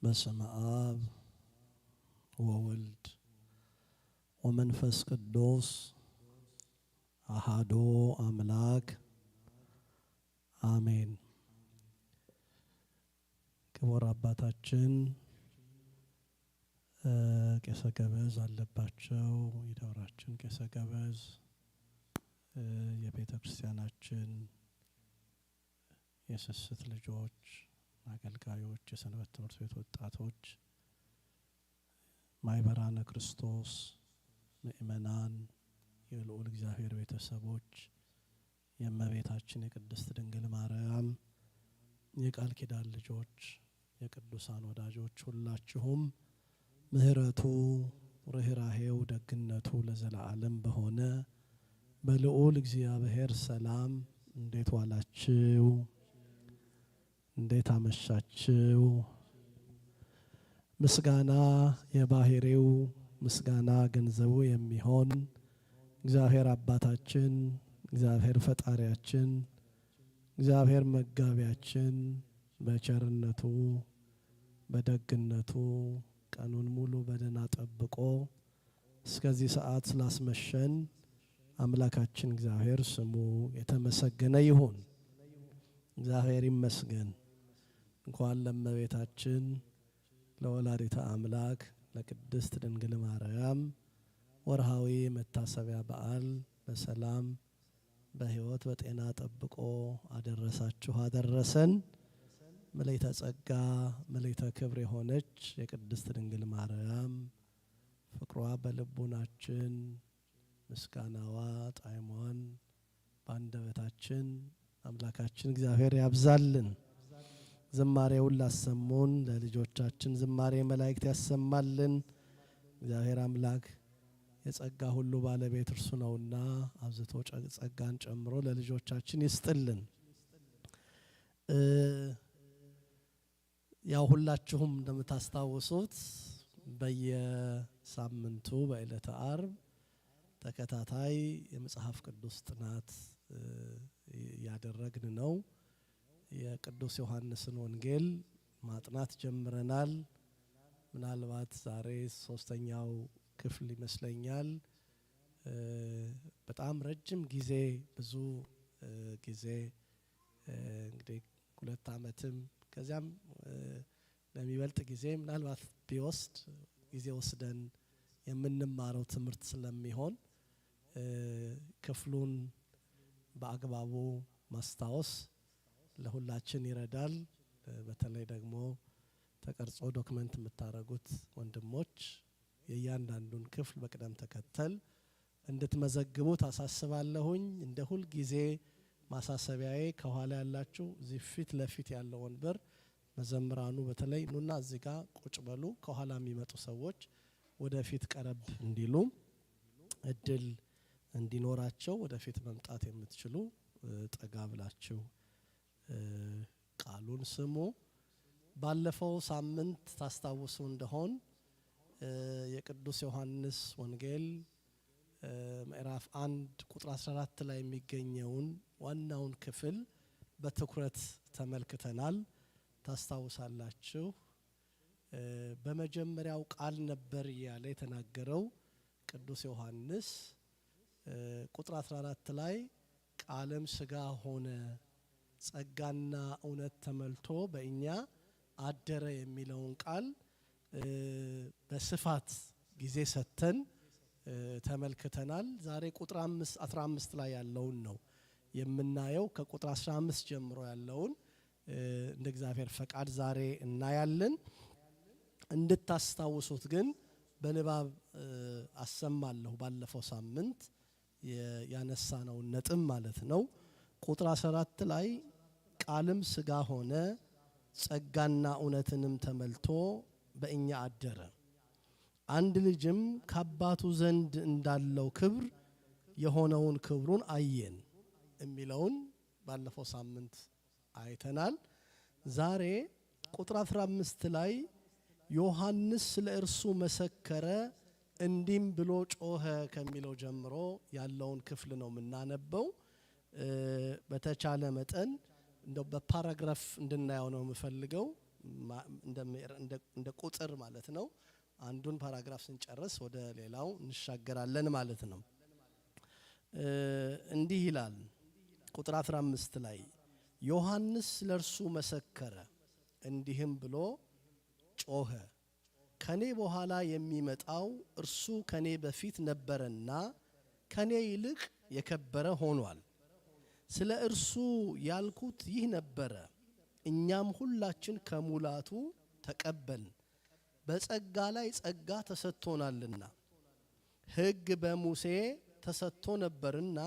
በስመ አብ ወወልድ ወመንፈስ ቅዱስ አሐዱ አምላክ አሜን። ክቡር አባታችን ቄሰ ገበዝ አለባቸው የደብራችን ቄሰ ገበዝ የቤተ ክርስቲያናችን የስስት ልጆች አገልጋዮች የሰንበት ትምህርት ቤት ወጣቶች ማይበራነ ክርስቶስ ምእመናን የልዑል እግዚአብሔር ቤተሰቦች የእመቤታችን የቅድስት ድንግል ማርያም የቃል ኪዳን ልጆች የቅዱሳን ወዳጆች ሁላችሁም ምህረቱ ርህራሄው ደግነቱ ለዘላለም በሆነ በልዑል እግዚአብሔር ሰላም እንዴት ዋላችሁ? እንዴት አመሻችሁ? ምስጋና የባህሪው ምስጋና ገንዘቡ የሚሆን እግዚአብሔር አባታችን እግዚአብሔር ፈጣሪያችን እግዚአብሔር መጋቢያችን በቸርነቱ በደግነቱ ቀኑን ሙሉ በደህና ጠብቆ እስከዚህ ሰዓት ስላስመሸን አምላካችን እግዚአብሔር ስሙ የተመሰገነ ይሁን። እግዚአብሔር ይመስገን። እንኳን ለእመቤታችን ለወላዲተ አምላክ ለቅድስት ድንግል ማርያም ወርሃዊ መታሰቢያ በዓል በሰላም በሕይወት በጤና ጠብቆ አደረሳችሁ አደረሰን። መለይተ ጸጋ መለይተ ክብር የሆነች የቅድስት ድንግል ማርያም ፍቅሯ በልቡናችን ምስጋናዋ ጣዕሟን በአንደበታችን አምላካችን እግዚአብሔር ያብዛልን። ዝማሬውን ላሰሙን ለልጆቻችን ዝማሬ መላእክት ያሰማልን። እግዚአብሔር አምላክ የጸጋ ሁሉ ባለቤት እርሱ ነውና አብዝቶ ጸጋን ጨምሮ ለልጆቻችን ይስጥልን። ያው ሁላችሁም እንደምታስታውሱት በየሳምንቱ በዕለተ ዓርብ ተከታታይ የመጽሐፍ ቅዱስ ጥናት ያደረግን ነው። የቅዱስ ዮሐንስን ወንጌል ማጥናት ጀምረናል። ምናልባት ዛሬ ሶስተኛው ክፍል ይመስለኛል። በጣም ረጅም ጊዜ ብዙ ጊዜ እንግዲህ 2 ዓመትም ከዚያም ለሚበልጥ ጊዜ ምናልባት ቢወስድ ጊዜ ወስደን የምንማረው ትምህርት ስለሚሆን ክፍሉን በአግባቡ ማስታወስ ለሁላችን ይረዳል። በተለይ ደግሞ ተቀርጾ ዶክመንት የምታረጉት ወንድሞች የእያንዳንዱን ክፍል በቅደም ተከተል እንድትመዘግቡ ታሳስባለሁኝ። እንደ ሁል ጊዜ ማሳሰቢያዬ ከኋላ ያላችሁ እዚህ ፊት ለፊት ያለው ወንበር መዘምራኑ በተለይ ኑና እዚህ ጋር ቁጭ በሉ። ከኋላ የሚመጡ ሰዎች ወደፊት ቀረብ እንዲሉ እድል እንዲኖራቸው ወደፊት መምጣት የምትችሉ ጠጋ ብላችሁ ቃሉን ስሙ። ባለፈው ሳምንት ታስታውሱ እንደሆን የቅዱስ ዮሐንስ ወንጌል ምዕራፍ 1 ቁጥር 14 ላይ የሚገኘውን ዋናውን ክፍል በትኩረት ተመልክተናል። ታስታውሳላችሁ። በመጀመሪያው ቃል ነበር እያለ የተናገረው ቅዱስ ዮሐንስ ቁጥር 14 ላይ ቃልም ሥጋ ሆነ ጸጋና እውነት ተመልቶ በእኛ አደረ የሚለውን ቃል በስፋት ጊዜ ሰጥተን ተመልክተናል። ዛሬ ቁጥር 15 ላይ ያለውን ነው የምናየው። ከቁጥር 15 ጀምሮ ያለውን እንደ እግዚአብሔር ፈቃድ ዛሬ እናያለን። እንድታስታውሱት ግን በንባብ አሰማለሁ። ባለፈው ሳምንት ያነሳነው ነጥብ ማለት ነው። ቁጥር 14 ላይ ቃልም ሥጋ ሆነ ጸጋና እውነትንም ተመልቶ በእኛ አደረ፣ አንድ ልጅም ከአባቱ ዘንድ እንዳለው ክብር የሆነውን ክብሩን አየን የሚለውን ባለፈው ሳምንት አይተናል። ዛሬ ቁጥር 15 ላይ ዮሐንስ ለእርሱ መሰከረ እንዲም ብሎ ጮኸ ከሚለው ጀምሮ ያለውን ክፍል ነው የምናነበው። በተቻለ መጠን እንደው በፓራግራፍ እንድናየው ነው የምፈልገው። እንደ ቁጥር ማለት ነው። አንዱን ፓራግራፍ ስንጨርስ ወደ ሌላው እንሻገራለን ማለት ነው። እንዲህ ይላል ቁጥር 15 ላይ ዮሐንስ ለእርሱ መሰከረ እንዲህም ብሎ ጮኸ፣ ከኔ በኋላ የሚመጣው እርሱ ከኔ በፊት ነበረና ከኔ ይልቅ የከበረ ሆኗል። ስለ እርሱ ያልኩት ይህ ነበረ፣ እኛም ሁላችን ከሙላቱ ተቀበልን፣ በጸጋ ላይ ጸጋ ተሰጥቶናልና። ሕግ በሙሴ ተሰጥቶ ነበርና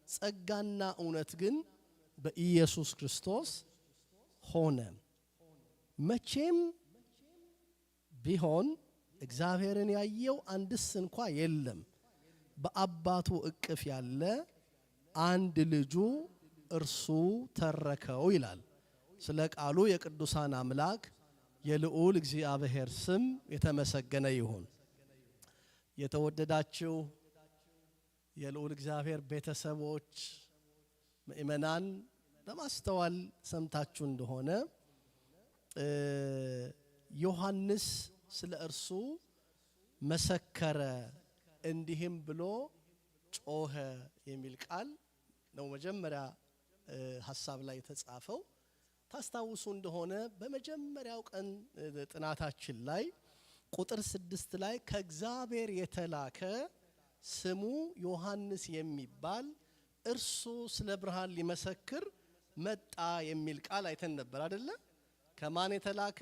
ጸጋና እውነት ግን በኢየሱስ ክርስቶስ ሆነ። መቼም ቢሆን እግዚአብሔርን ያየው አንድስ እንኳ የለም፣ በአባቱ እቅፍ ያለ አንድ ልጁ እርሱ ተረከው ይላል። ስለ ቃሉ የቅዱሳን አምላክ የልዑል እግዚአብሔር ስም የተመሰገነ ይሁን። የተወደዳችሁ የልዑል እግዚአብሔር ቤተሰቦች ምእመናን፣ በማስተዋል ሰምታችሁ እንደሆነ ዮሐንስ ስለ እርሱ መሰከረ እንዲህም ብሎ ጮኸ የሚል ቃል ነው መጀመሪያ ሐሳብ ላይ የተጻፈው። ታስታውሱ እንደሆነ በመጀመሪያው ቀን ጥናታችን ላይ ቁጥር 6 ላይ ከእግዚአብሔር የተላከ ስሙ ዮሐንስ የሚባል እርሱ ስለ ብርሃን ሊመሰክር መጣ የሚል ቃል አይተን ነበር አይደለ? ከማን የተላከ?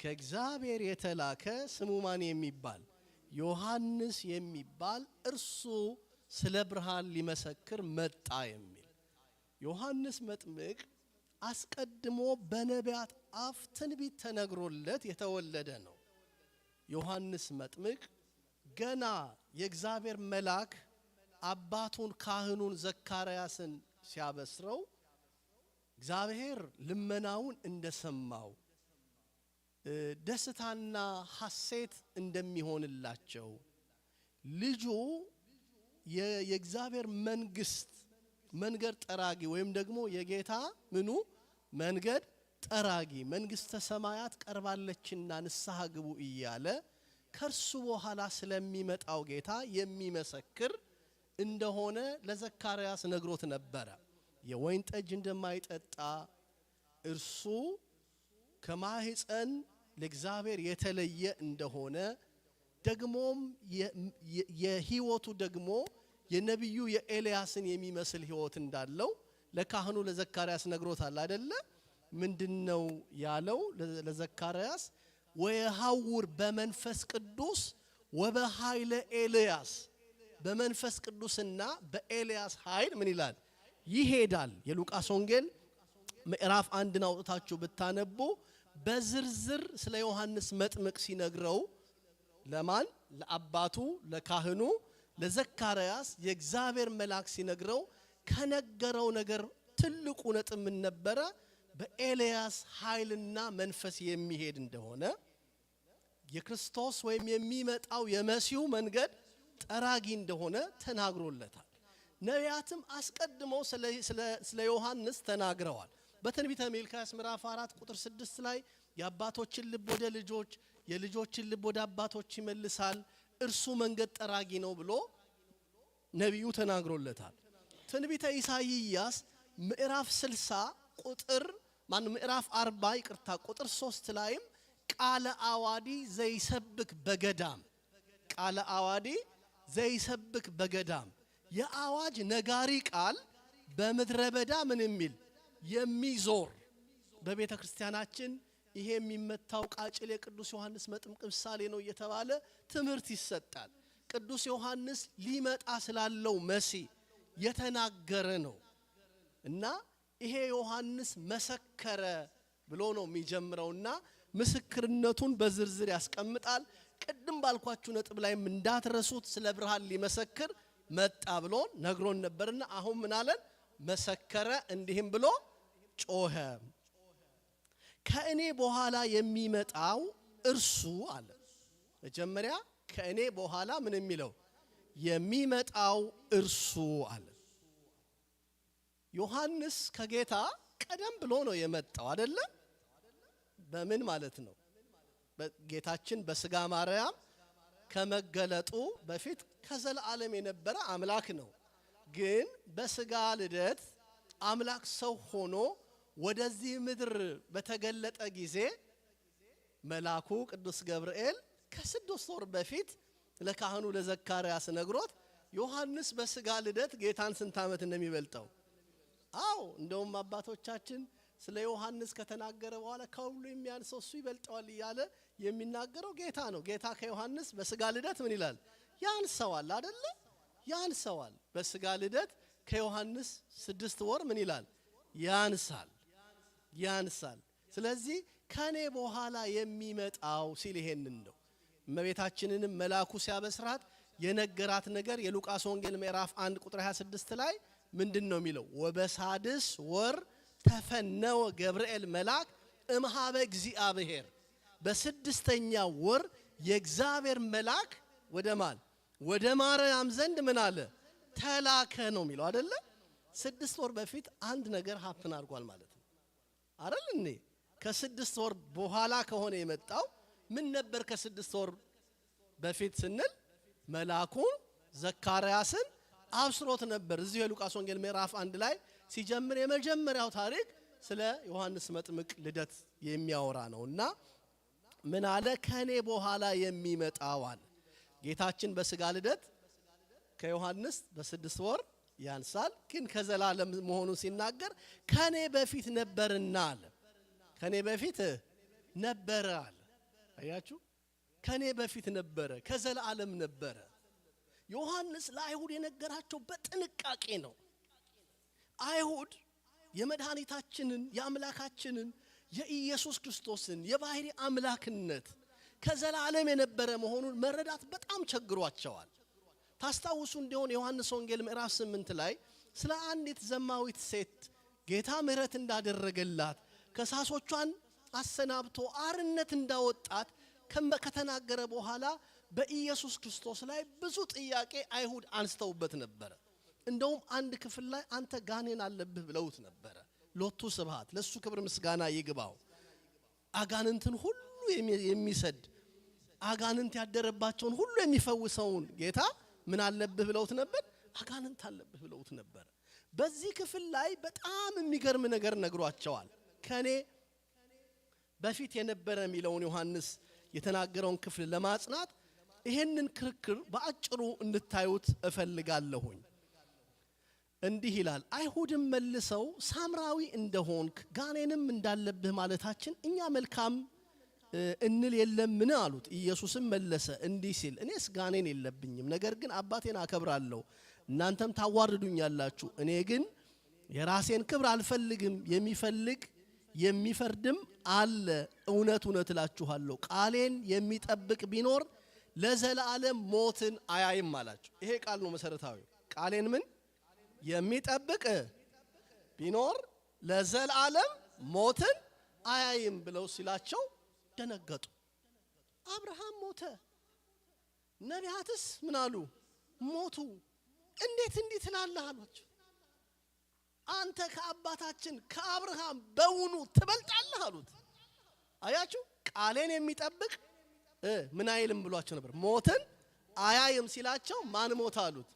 ከእግዚአብሔር የተላከ ስሙ ማን የሚባል? ዮሐንስ የሚባል እርሱ ስለ ብርሃን ሊመሰክር መጣ የሚል። ዮሐንስ መጥምቅ አስቀድሞ በነቢያት አፍ ትንቢት ተነግሮለት የተወለደ ነው። ዮሐንስ መጥምቅ ገና የእግዚአብሔር መልአክ አባቱን ካህኑን ዘካርያስን ሲያበስረው እግዚአብሔር ልመናውን እንደሰማው ደስታና ሐሴት እንደሚሆንላቸው ልጁ የእግዚአብሔር መንገድ ጠራጊ ወይም ደግሞ የጌታ ምኑ መንገድ ጠራጊ መንግስተ ሰማያት ቀርባለችና ንስሐ ግቡ እያለ ከርሱ በኋላ ስለሚመጣው ጌታ የሚመሰክር እንደሆነ ለዘካርያስ ነግሮት ነበረ። የወይን ጠጅ እንደማይጠጣ እርሱ ከማህፀን ለእግዚአብሔር የተለየ እንደሆነ ደግሞም የህይወቱ ደግሞ የነቢዩ የኤልያስን የሚመስል ህይወት እንዳለው ለካህኑ ለዘካርያስ ነግሮታል አይደለ? ምንድነው ያለው ለዘካርያስ? ወየሐውር በመንፈስ ቅዱስ ወበኃይለ ኤልያስ፣ በመንፈስ ቅዱስና በኤልያስ ኃይል ምን ይላል? ይሄዳል። የሉቃስ ወንጌል ምዕራፍ 1 አውጥታችሁ ብታነቡ በዝርዝር ስለ ዮሐንስ መጥምቅ ሲነግረው ለማን? ለአባቱ ለካህኑ ለዘካርያስ የእግዚአብሔር መልአክ ሲነግረው ከነገረው ነገር ትልቁ ነጥብ ምን ነበረ? በኤልያስ ኃይልና መንፈስ የሚሄድ እንደሆነ የክርስቶስ ወይም የሚመጣው የመሲሁ መንገድ ጠራጊ እንደሆነ ተናግሮለታል። ነቢያትም አስቀድመው ስለ ዮሐንስ ተናግረዋል። በትንቢተ ሚልክያስ ምዕራፍ 4 ቁጥር 6 ላይ የአባቶችን ልብ ወደ ልጆች የልጆችን ልብ ወደ አባቶች ይመልሳል፣ እርሱ መንገድ ጠራጊ ነው ብሎ ነቢዩ ተናግሮለታል። ትንቢተ ኢሳይያስ ምዕራፍ 60 ቁጥር ምዕራፍ 40 ይቅርታ ቁጥር 3 ላይም ቃለ አዋዲ ዘይሰብክ በገዳም፣ ቃለ አዋዲ ዘይሰብክ በገዳም፣ የአዋጅ ነጋሪ ቃል በምድረ በዳ ምን የሚል የሚዞር። በቤተ ክርስቲያናችን ይሄ የሚመታው ቃጭል የቅዱስ ዮሐንስ መጥምቅ ምሳሌ ነው እየተባለ ትምህርት ይሰጣል። ቅዱስ ዮሐንስ ሊመጣ ስላለው መሲህ የተናገረ ነው እና ይሄ ዮሐንስ መሰከረ ብሎ ነው የሚጀምረውና ምስክርነቱን በዝርዝር ያስቀምጣል። ቅድም ባልኳችሁ ነጥብ ላይም እንዳትረሱት ስለ ብርሃን ሊመሰክር መጣ ብሎ ነግሮን ነበርና አሁን ምን አለን? መሰከረ እንዲህም ብሎ ጮኸ። ከእኔ በኋላ የሚመጣው እርሱ አለ። መጀመሪያ ከእኔ በኋላ ምን የሚለው የሚመጣው እርሱ አለ። ዮሐንስ ከጌታ ቀደም ብሎ ነው የመጣው አይደለ? በምን ማለት ነው? ጌታችን በስጋ ማርያም ከመገለጡ በፊት ከዘላለም የነበረ አምላክ ነው። ግን በስጋ ልደት አምላክ ሰው ሆኖ ወደዚህ ምድር በተገለጠ ጊዜ መልአኩ ቅዱስ ገብርኤል ከ6 ወር በፊት ለካህኑ ለዘካርያስ ነግሮት ዮሐንስ በስጋ ልደት ጌታን ስንት ዓመት እንደሚበልጠው አው እንደውም አባቶቻችን ስለ ዮሐንስ ከተናገረ በኋላ ከሁሉ የሚያንሰው እሱ ይበልጠዋል እያለ የሚናገረው ጌታ ነው። ጌታ ከዮሐንስ በስጋ ልደት ምን ይላል? ያንሰዋል አይደለ? ያንሰዋል። በስጋ ልደት ከዮሐንስ 6 ወር ምን ይላል? ያንሳል። ስለዚህ ከኔ በኋላ የሚመጣው ሲል ይሄንን ነው። እመቤታችንንም መልአኩ ሲያበስራት የነገራት ነገር የሉቃስ ወንጌል ምዕራፍ 1 ቁጥር 26 ላይ ምንድነው የሚለው? ወበሳድስ ወር ተፈነወ ገብርኤል መልአክ እምሃበ እግዚአብሔር። በ6ኛ ወር የእግዚአብሔር መልአክ ወደ ማን? ወደ ማርያም ዘንድ ምን አለ? ተላከ ነው የሚለው አይደለ? 6 ወር በፊት አንድ ነገር ሀፕን አድርጓል ማለት ነው አይደል? እኔ ከ6 ወር በኋላ ከሆነ የመጣው ምን ነበር? ከ6 ወር በፊት ስንል መልአኩን ዘካርያስን አብስሮት ነበር። እዚህ የሉቃስ ወንጌል ምዕራፍ 1 ላይ ሲጀምር የመጀመሪያው ታሪክ ስለ ዮሐንስ መጥምቅ ልደት የሚያወራ ነውና ምን አለ? ከኔ በኋላ የሚመጣው አለ። ጌታችን በስጋ ልደት ከዮሐንስ በ6 ወር ያንሳል፣ ግን ከዘላለም መሆኑን ሲናገር ከኔ በፊት ነበርና አለ። ከኔ በፊት ነበረ አለ። አያችሁ? ከኔ በፊት ነበረ፣ ከዘላለም ነበረ። ዮሐንስ ለአይሁድ የነገራቸው በጥንቃቄ ነው። አይሁድ የመድኃኒታችንን የአምላካችንን የኢየሱስ ክርስቶስን የባህሪ አምላክነት ከዘላለም የነበረ መሆኑን መረዳት በጣም ቸግሯቸዋል። ታስታውሱ እንደሆነ ዮሐንስ ወንጌል ምዕራፍ 8 ላይ ስለ አንዲት ዘማዊት ሴት ጌታ ምሕረት እንዳደረገላት ከሳሶቿን አሰናብቶ አርነት እንዳወጣት ከተናገረ በኋላ በኢየሱስ ክርስቶስ ላይ ብዙ ጥያቄ አይሁድ አንስተውበት ነበር። እንደውም አንድ ክፍል ላይ አንተ ጋኔን አለብህ ብለውት ነበር። ሎቱ ስብሐት ለሱ ክብር ምስጋና ይግባው። አጋንንትን ሁሉ የሚሰድ አጋንንት ያደረባቸውን ሁሉ የሚፈውሰውን ጌታ ምን አለብህ ብለውት ነበር? አጋንንት አለብህ ብለውት ነበር። በዚህ ክፍል ላይ በጣም የሚገርም ነገር ነግሯቸዋል። ከኔ በፊት የነበረ የሚለውን ዮሐንስ የተናገረውን ክፍል ለማጽናት ይሄንን ክርክር በአጭሩ እንድታዩት እፈልጋለሁኝ። እንዲህ ይላል። አይሁድም መልሰው ሳምራዊ እንደሆንክ ጋኔንም እንዳለብህ ማለታችን እኛ መልካም እንል የለምን አሉት። ኢየሱስም መለሰ እንዲህ ሲል እኔስ ጋኔን የለብኝም፣ ነገር ግን አባቴን አከብራለሁ፣ እናንተም ታዋርዱኛላችሁ። እኔ ግን የራሴን ክብር አልፈልግም፣ የሚፈልግ የሚፈርድም አለ። እውነት እውነት እላችኋለሁ ቃሌን የሚጠብቅ ቢኖር ለዘላለም ሞትን አያይም አላቸው። ይሄ ቃል ነው መሰረታዊ። ቃሌን ምን የሚጠብቅ ቢኖር ለዘላለም ሞትን አያይም ብለው ሲላቸው ደነገጡ። አብርሃም ሞተ፣ ነቢያትስ ምን አሉ? ሞቱ። እንዴት እንዲህ ትላለህ አሏቸው። አንተ ከአባታችን ከአብርሃም በውኑ ትበልጣለህ አሉት። አያችሁ? ቃሌን የሚጠብቅ ምን አይልም ብሏቸው ነበር። ሞትን አያይም ሲላቸው ማን ሞተ አሉት?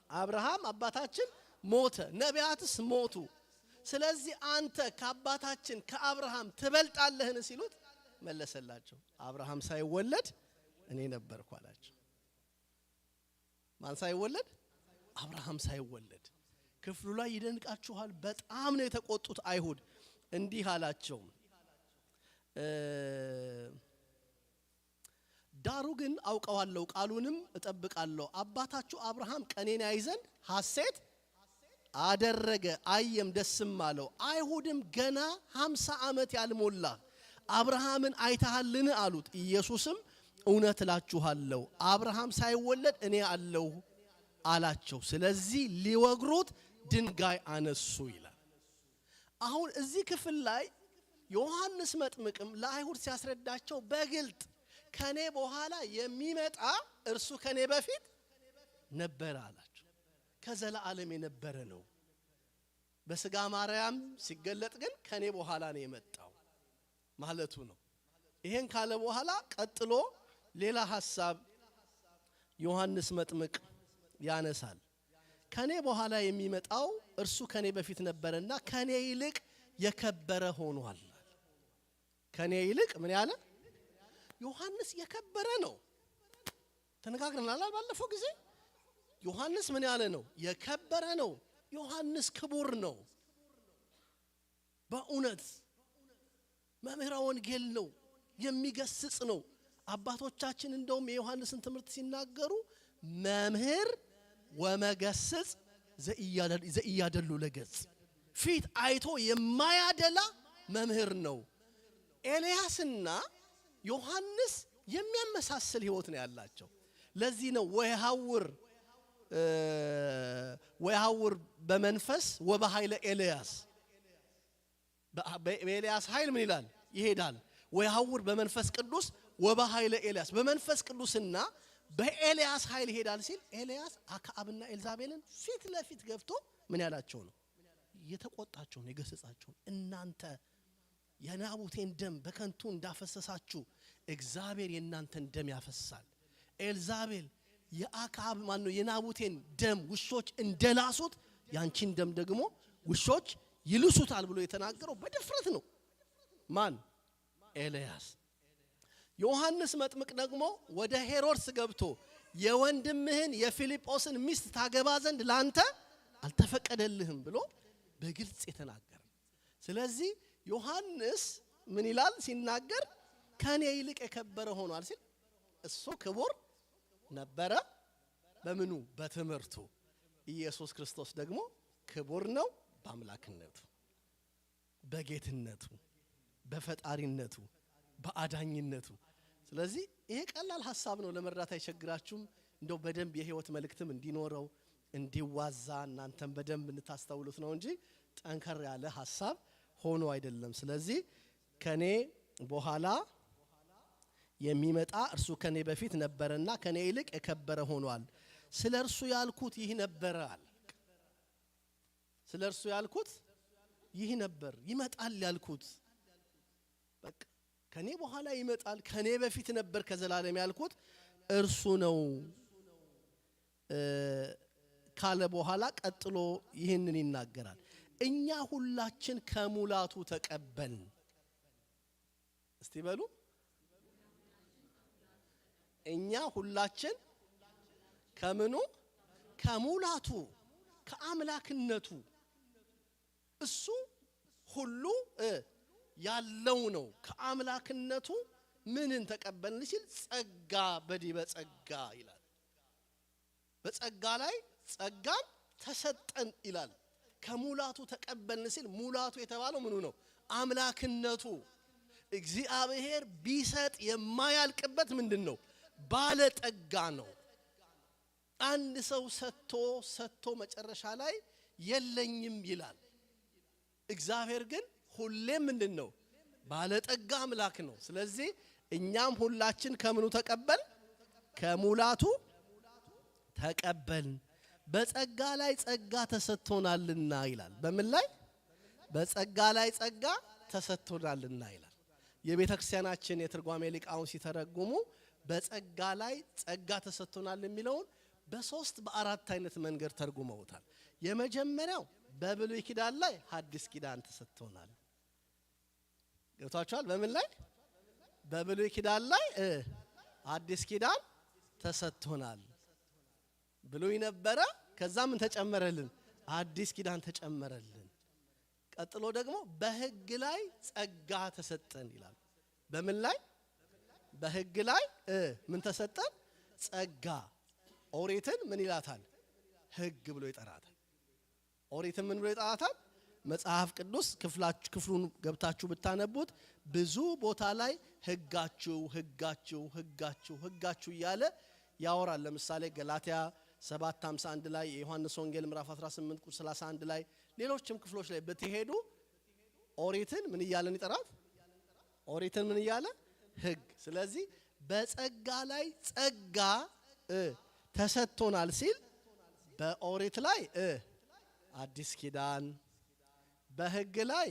አብርሃም አባታችን ሞተ፣ ነቢያትስ ሞቱ። ስለዚህ አንተ ከአባታችን ከአብርሃም ትበልጣለህን ሲሉት መለሰላቸው። አብርሃም ሳይወለድ እኔ ነበርኩ አላቸው። ማን ሳይወለድ? አብርሃም ሳይወለድ። ክፍሉ ላይ ይደንቃችኋል። በጣም ነው የተቆጡት አይሁድ። እንዲህ አላቸው፣ ዳሩ ግን አውቀዋለሁ፣ ቃሉንም እጠብቃለሁ። አባታችሁ አብርሃም ቀኔን ያይ ዘንድ ሐሴት አደረገ፣ አየም፣ ደስም አለው። አይሁድም ገና 50 ዓመት ያልሞላ አብርሃምን አይተሃልን አሉት። ኢየሱስም እውነት እላችኋለሁ አብርሃም ሳይወለድ እኔ አለሁ አላቸው። ስለዚህ ሊወግሩት ድንጋይ አነሱ ይላል። አሁን እዚህ ክፍል ላይ ዮሐንስ መጥምቅም ለአይሁድ ሲያስረዳቸው በግልጥ ከኔ በኋላ የሚመጣ እርሱ ከኔ በፊት ነበር አላቸው። ከዘላለም የነበረ ነው። በስጋ ማርያም ሲገለጥ ግን ከኔ በኋላ ነው የመጣው። ማለቱ ነው። ይሄን ካለ በኋላ ቀጥሎ ሌላ ሐሳብ ዮሐንስ መጥምቅ ያነሳል። ከኔ በኋላ የሚመጣው እርሱ ከኔ በፊት ነበርና ከኔ ይልቅ የከበረ ሆኗል። ከኔ ይልቅ ምን ያለ? ዮሐንስ የከበረ ነው። ተነጋግረናል ባለፈው ጊዜ። ዮሐንስ ምን ያለ ነው? የከበረ ነው። ዮሐንስ ክቡር ነው። በእውነት መምህረ ወንጌል ነው፣ የሚገስጽ ነው። አባቶቻችን እንደውም የዮሐንስን ትምህርት ሲናገሩ መምህር ወመገስጽ ዘኢያደሉ ለገጽ፣ ፊት አይቶ የማያደላ መምህር ነው። ኤልያስና ዮሐንስ የሚያመሳስል ህይወት ነው ያላቸው። ለዚህ ነው ወይሃውር በመንፈስ ወበኃይለ ኤልያስ፣ በኤልያስ ኃይል ምን ይላል? ይሄዳል። ወይሃውር በመንፈስ ቅዱስ ወበኃይለ ኤልያስ፣ በመንፈስ ቅዱስና በኤልያስ ኃይል ይሄዳል ሲል ኤልያስ አክዓብና ኤልዛቤልን ፊት ለፊት ገብቶ ምን ያላቸው ነው? የተቆጣቸው ነው፣ የገሰጻቸው። እናንተ የናቡቴን ደም በከንቱ እንዳፈሰሳችሁ እግዚአብሔር የእናንተን ደም ያፈሳል። ኤልዛቤል የአክዓብ ማነው የናቡቴን ደም ውሾች እንደላሱት ያንቺን ደም ደግሞ ውሾች ይልሱታል ብሎ የተናገረው በድፍረት ነው። ማን? ኤልያስ። ዮሐንስ መጥምቅ ደግሞ ወደ ሄሮድስ ገብቶ የወንድምህን የፊልጶስን ሚስት ታገባ ዘንድ ላንተ አልተፈቀደልህም ብሎ በግልጽ የተናገረ። ስለዚህ ዮሐንስ ምን ይላል ሲናገር? ከኔ ይልቅ የከበረ ሆኗል ሲል እሱ ክቡር ነበረ። በምኑ? በትምህርቱ። ኢየሱስ ክርስቶስ ደግሞ ክቡር ነው በአምላክነቱ፣ በጌትነቱ፣ በፈጣሪነቱ፣ በአዳኝነቱ። ስለዚህ ይሄ ቀላል ሐሳብ ነው፣ ለመረዳት አይቸግራችሁም። እንደው በደንብ የህይወት መልእክትም እንዲኖረው እንዲዋዛ እናንተም በደንብ እንታስተውሉት ነው እንጂ ጠንከር ያለ ሐሳብ ሆኖ አይደለም። ስለዚህ ከኔ በኋላ የሚመጣ እርሱ ከኔ በፊት ነበርና ከኔ ይልቅ የከበረ ሆኗል። ስለርሱ ያልኩት ይህ ነበር አለ። ስለርሱ ያልኩት ይህ ነበር፣ ይመጣል ያልኩት በቃ ከኔ በኋላ ይመጣል፣ ከኔ በፊት ነበር ከዘላለም ያልኩት እርሱ ነው ካለ በኋላ ቀጥሎ ይህንን ይናገራል። እኛ ሁላችን ከሙላቱ ተቀበልን። እስቲ በሉ እኛ ሁላችን ከምኑ? ከሙላቱ፣ ከአምላክነቱ። እሱ ሁሉ ያለው ነው። ከአምላክነቱ ምንን ተቀበልን ሲል ጸጋ በዲበ ጸጋ ይላል። በጸጋ ላይ ጸጋን ተሰጠን ይላል። ከሙላቱ ተቀበልን ሲል ሙላቱ የተባለው ምኑ ነው? አምላክነቱ። እግዚአብሔር ቢሰጥ የማያልቅበት ምንድነው? ባለጠጋ ነው። አንድ ሰው ሰጥቶ መጨረሻ ላይ የለኝም ይላል። እግዚአብሔር ግን ሁሌም ምንድነው? ባለጠጋ አምላክ ነው። ስለዚህ እኛም ሁላችን ከምኑ ተቀበል? ከሙላቱ ተቀበልን። በጸጋ ላይ ጸጋ ተሰጥቶናልና ይላል። በምን ላይ? በጸጋ ላይ ጸጋ ተሰጥቶናልና ይላል። የቤተ ክርስቲያናችን የትርጓሜ ሊቃውን ሲተረጉሙ በጸጋ ላይ ጸጋ ተሰጥቶናል የሚለውን በሶስት በአራት አይነት መንገድ ተርጉመውታል። የመጀመሪያው በብሉይ ኪዳን ላይ ሐዲስ ኪዳን ተሰጥቶናል። ገብታችኋል? በምን ላይ? በብሉይ ኪዳን ላይ ሐዲስ ኪዳን ተሰጥቶናል። ብሉይ ነበረ፣ ከዛ ምን ተጨመረልን? ሐዲስ ኪዳን ተጨመረልን። ቀጥሎ ደግሞ በሕግ ላይ ጸጋ ተሰጠን ይላል። በምን ላይ? በሕግ ላይ ምን ተሰጠን? ጸጋ። ኦሪትን ምን ይላታል? ሕግ ብሎ ይጠራታል። ኦሪትን ምን ብሎ ይጠራታል? መጽሐፍ ቅዱስ ክፍሉን ገብታችሁ ብታነቡት ብዙ ቦታ ላይ ሕጋችሁ ሕጋችሁ ሕጋችሁ ሕጋችሁ እያለ ያወራል። ለምሳሌ ገላትያ 7:51 ላይ፣ የዮሐንስ ወንጌል ምዕራፍ 18 ቁጥር 31 ላይ፣ ሌሎችም ክፍሎች ላይ ብትሄዱ ኦሪትን ምን እያለን ይጠራት? ኦሪትን ምን እያለ? ሕግ። ስለዚህ በጸጋ ላይ ጸጋ ተሰጥቶናል ሲል በኦሪት ላይ አዲስ ኪዳን፣ በሕግ ላይ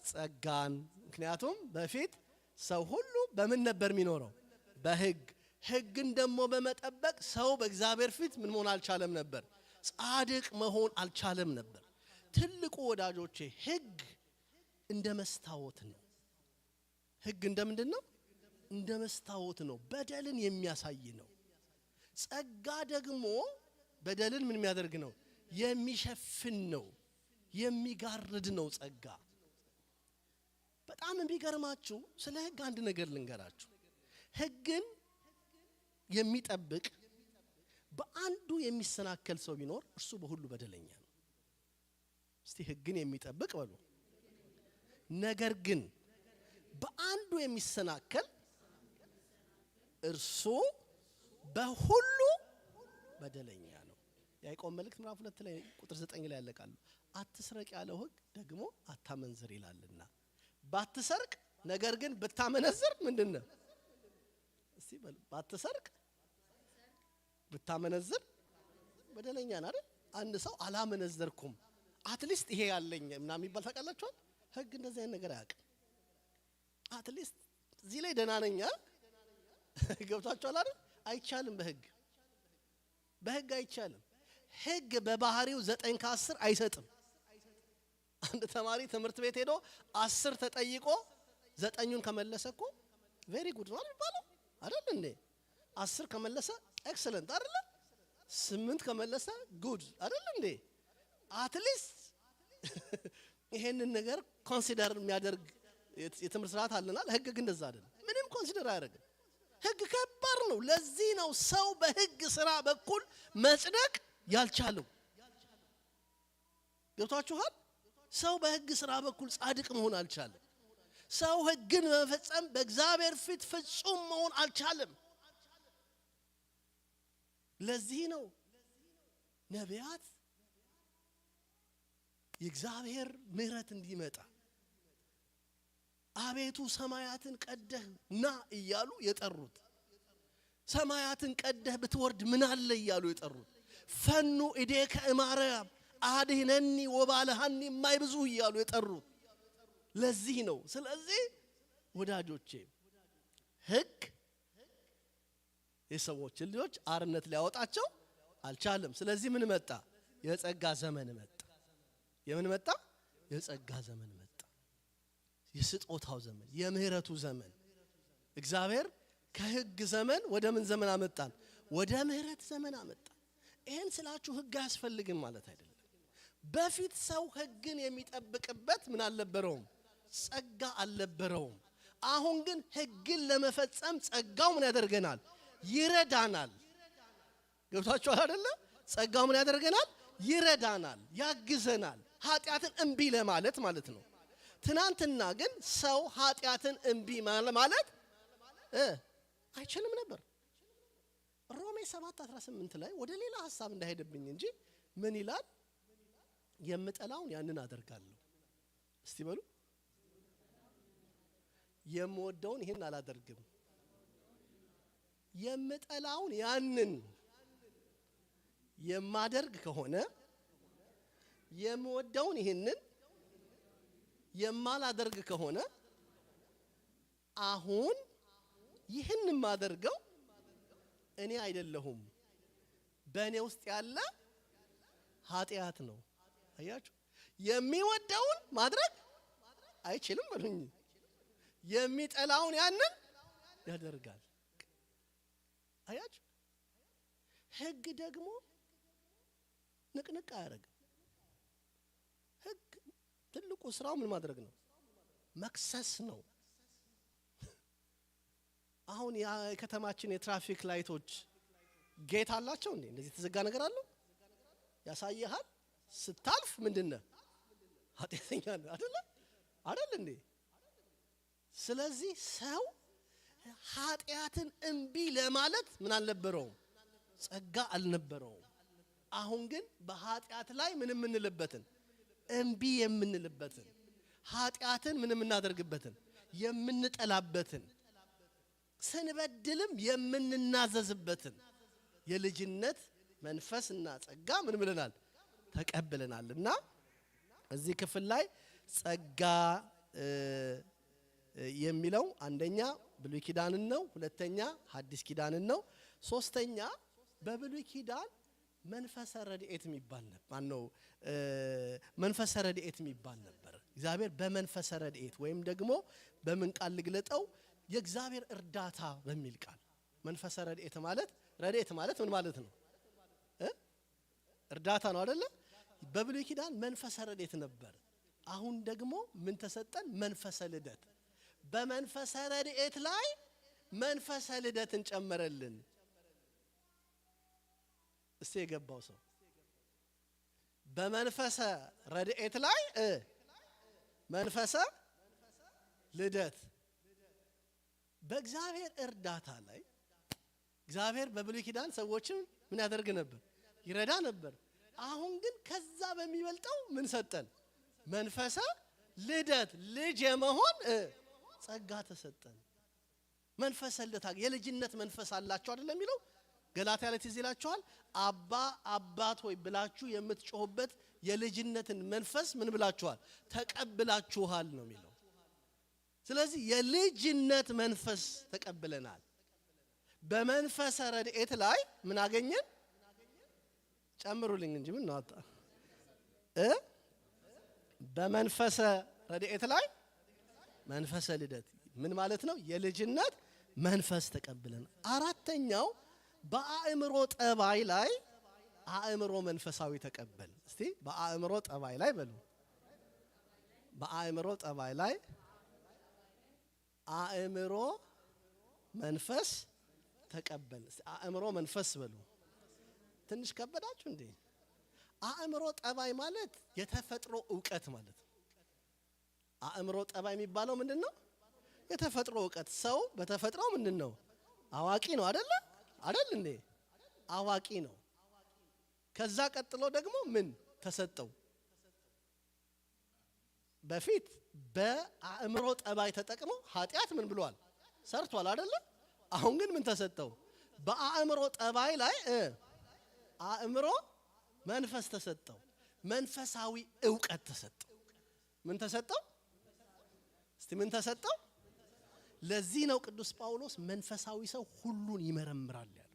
ጸጋን ምክንያቱም በፊት ሰው ሁሉ በምን ነበር የሚኖረው? በሕግ። ሕግን ደግሞ በመጠበቅ ሰው በእግዚአብሔር ፊት ምን መሆን አልቻለም ነበር? ጻድቅ መሆን አልቻለም ነበር። ትልቁ ወዳጆቼ ሕግ እንደ መስታወት ነው። ሕግ እንደምንድን ነው? እንደ መስታወት ነው። በደልን የሚያሳይ ነው። ጸጋ ደግሞ በደልን ምን የሚያደርግ ነው? የሚሸፍን ነው፣ የሚጋርድ ነው ጸጋ። በጣም የሚገርማችሁ ስለ ሕግ አንድ ነገር ልንገራችሁ። ሕግን የሚጠብቅ በአንዱ የሚሰናከል ሰው ቢኖር እርሱ በሁሉ በደለኛ ነው። እስቲ ሕግን የሚጠብቅ በሉ። ነገር ግን በአንዱ የሚሰናከል እርሱ በሁሉ በደለኛ ነው። ያዕቆብ መልእክት ምዕራፍ 2 ላይ ቁጥር 9 ላይ ያለቃሉ። አትስረቅ ያለው ሕግ ደግሞ አታመንዝር ይላልና፣ ባትሰርቅ ነገር ግን ብታመነዝር ምንድነው? እስቲ በሉ። ባትሰርቅ ብታመነዝር በደለኛ ነህ አይደል? አንድ ሰው አላመነዘርኩም አትሊስት ይሄ ያለኝ ምናምን የሚባል ታውቃላችሁ። ሕግ እንደዚህ አይነት ነገር አያውቅም። አትሊስት እዚህ ላይ ደህና ነኝ ገብታችኋል አይደል? አይቻልም። በሕግ አይቻልም። ሕግ በባህሪው 9 ከ10 አይሰጥም። አንድ ተማሪ ትምህርት ቤት ሄዶ 10 ተጠይቆ 9ን ከመለሰ እኮ ቬሪ ጉድ ነው የሚባለው አይደል እንዴ? 10 ከመለሰ ኤክሰለንት አይደል? 8 ከመለሰ ጉድ አይደል እንዴ? አትሊስት ይሄንን ነገር ኮንሲደር የሚያደርግ የትምህርት ስርዓት አለናል። ሕግ ግን እንደዛ አይደለም። ምንም ኮንሲደር አያደርግም። ሕግ ከባድ ነው። ለዚህ ነው ሰው በሕግ ስራ በኩል መጽደቅ ያልቻለው። ገብቷችኋል? ሰው በሕግ ስራ በኩል ጻድቅ መሆን አልቻለም። ሰው ሕግን በመፈጸም በእግዚአብሔር ፊት ፍጹም መሆን አልቻለም። ለዚህ ነው ነቢያት የእግዚአብሔር ምሕረት እንዲመጣ አቤቱ ሰማያትን ቀደህ ና እያሉ የጠሩት። ሰማያትን ቀደህ ብትወርድ ምን አለ እያሉ የጠሩት። ፈኑ ኢዴከ እማርያም አድኅነኒ ወባልሐኒ የማይብዙ እያሉ የጠሩት ለዚህ ነው። ስለዚህ ወዳጆቼ ሕግ የሰዎችን ልጆች አርነት ሊያወጣቸው አልቻለም። ስለዚህ ምን መጣ? የጸጋ ዘመን መጣ። የምን መጣ? የጸጋ ዘመን መጣ። የስጦታው ዘመን፣ የምህረቱ ዘመን። እግዚአብሔር ከሕግ ዘመን ወደ ምን ዘመን አመጣን? ወደ ምህረት ዘመን አመጣን። ይሄን ስላችሁ ሕግ አያስፈልግም ማለት አይደለም። በፊት ሰው ሕግን የሚጠብቅበት ምን አልነበረውም? ጸጋ አልነበረውም። አሁን ግን ሕግን ለመፈጸም ጸጋው ምን ያደርገናል? ይረዳናል። ገብታችኋል አይደለ? ጸጋው ምን ያደርገናል? ይረዳናል፣ ያግዘናል። ኃጢአትን እምቢ ለማለት ማለት ነው። ትናንትና ግን ሰው ኃጢአትን እምቢ ማለት አይችልም ነበር። ሮሜ 7:18 ላይ ወደ ሌላ ሐሳብ እንዳይሄድብኝ እንጂ ምን ይላል? የምጠላውን ያንን አደርጋለሁ። እስቲ በሉ። የምወደውን ይሄን አላደርግም። የምጠላውን ያንን የማደርግ ከሆነ የምወደውን ይሄንን የማላደርግ ከሆነ አሁን ይህን የማደርገው እኔ አይደለሁም፣ በእኔ ውስጥ ያለ ኃጢአት ነው። አያችሁ? የሚወደውን ማድረግ አይችልም በሉኝ። የሚጠላውን ያንን ያደርጋል። አያችሁ? ሕግ ደግሞ ንቅንቅ አያደርግም። ሕግ ትልቁ ስራው ምን ማድረግ ነው? መክሰስ ነው። አሁን የከተማችን የትራፊክ ላይቶች ጌት አላቸው እንዴ? እንደዚህ የተዘጋ ነገር አለው? ያሳየሃል። ስታልፍ ምንድነው? ኃጢአተኛ ነህ አይደል እንዴ? ስለዚህ ሰው ኃጢአትን እምቢ ለማለት ምን አልነበረውም? ጸጋ አልነበረውም። አሁን ግን በኃጢአት ላይ ምን የምንልበትን እምቢ የምንልበትን ኃጢአትን ምን የምናደርግበትን የምንጠላበትን ስንበድልም የምንናዘዝበትን የልጅነት መንፈስና ጸጋ ምን ብለናል? ተቀብለናል። እና እዚህ ክፍል ላይ ጸጋ የሚለው አንደኛ ብሉይ ኪዳንን ነው፣ ሁለተኛ ሐዲስ ኪዳንን ነው፣ ሶስተኛ በብሉይ ኪዳን መንፈሰ ረድኤት የሚባል ነበር። ማነው መንፈሰ ረድኤት የሚባል ነበር። እግዚአብሔር በመንፈሰ ረድኤት ወይም ደግሞ በምን ቃል ልግለጠው? የእግዚአብሔር እርዳታ በሚል ቃል። መንፈሰ ረድኤት ማለት ምን ማለት ነው? እርዳታ ነው አይደለ? በብሉይ ኪዳን መንፈሰ ረድኤት ነበር። አሁን ደግሞ ምን ተሰጠን? መንፈሰ ልደት። በመንፈሰ ረድኤት ላይ መንፈሰ ልደትን ጨመረልን። እስቲ የገባው ሰው በመንፈሰ ረድኤት ላይ መንፈሰ ልደት። በእግዚአብሔር እርዳታ ላይ እግዚአብሔር በብሉይ ኪዳን ሰዎችን ምን ያደርግ ነበር? ይረዳ ነበር። አሁን ግን ከዛ በሚበልጠው ምን ሰጠን? መንፈሰ ልደት፣ ልጅ የመሆን ጸጋ ተሰጠን። መንፈሰ ልደት የልጅነት መንፈስ አላችሁ አይደል የሚለው ገላትያ ላይ ትዝ ይላችኋል። አባ አባት ሆይ ብላችሁ የምትጮሁበት የልጅነትን መንፈስ ምን ብላችኋል? ተቀብላችኋል ነው የሚለው። ስለዚህ የልጅነት መንፈስ ተቀብለናል። በመንፈሰ ረድኤት ላይ ምን አገኘን? ጨምሩልኝ እንጂ ምን ነው አጣ በመንፈሰ ረድኤት ላይ መንፈሰ ልደት ምን ማለት ነው? የልጅነት መንፈስ ተቀብለናል። አራተኛው በአእምሮ ጠባይ ላይ አእምሮ መንፈሳዊ ተቀበል። እስቲ በአእምሮ ጠባይ ላይ በሉ። በአእምሮ ጠባይ ላይ አእምሮ መንፈስ ተቀበል። እስቲ አእምሮ መንፈስ በሉ። ትንሽ ከበዳችሁ እንዴ? አእምሮ ጠባይ ማለት የተፈጥሮ ዕውቀት ማለት ነው። አእምሮ ጠባይ የሚባለው ምንድነው? የተፈጥሮ ዕውቀት። ሰው በተፈጥሮ ምንድነው? አዋቂ ነው አይደለ? አይደል እንዴ? አዋቂ ነው። ከዛ ቀጥሎ ደግሞ ምን ተሰጠው? በፊት በአእምሮ ጠባይ ተጠቅሞ ኃጢአት ምን ብሏል? ሰርቷል አይደለ? አሁን ግን ምን ተሰጠው? በአእምሮ ጠባይ ላይ አእምሮ መንፈስ ተሰጠው። መንፈሳዊ ዕውቀት ተሰጠው። ምን ተሰጠው? እስቲ ምን ተሰጠው? ለዚህ ነው ቅዱስ ጳውሎስ መንፈሳዊ ሰው ሁሉን ይመረምራል ያለው።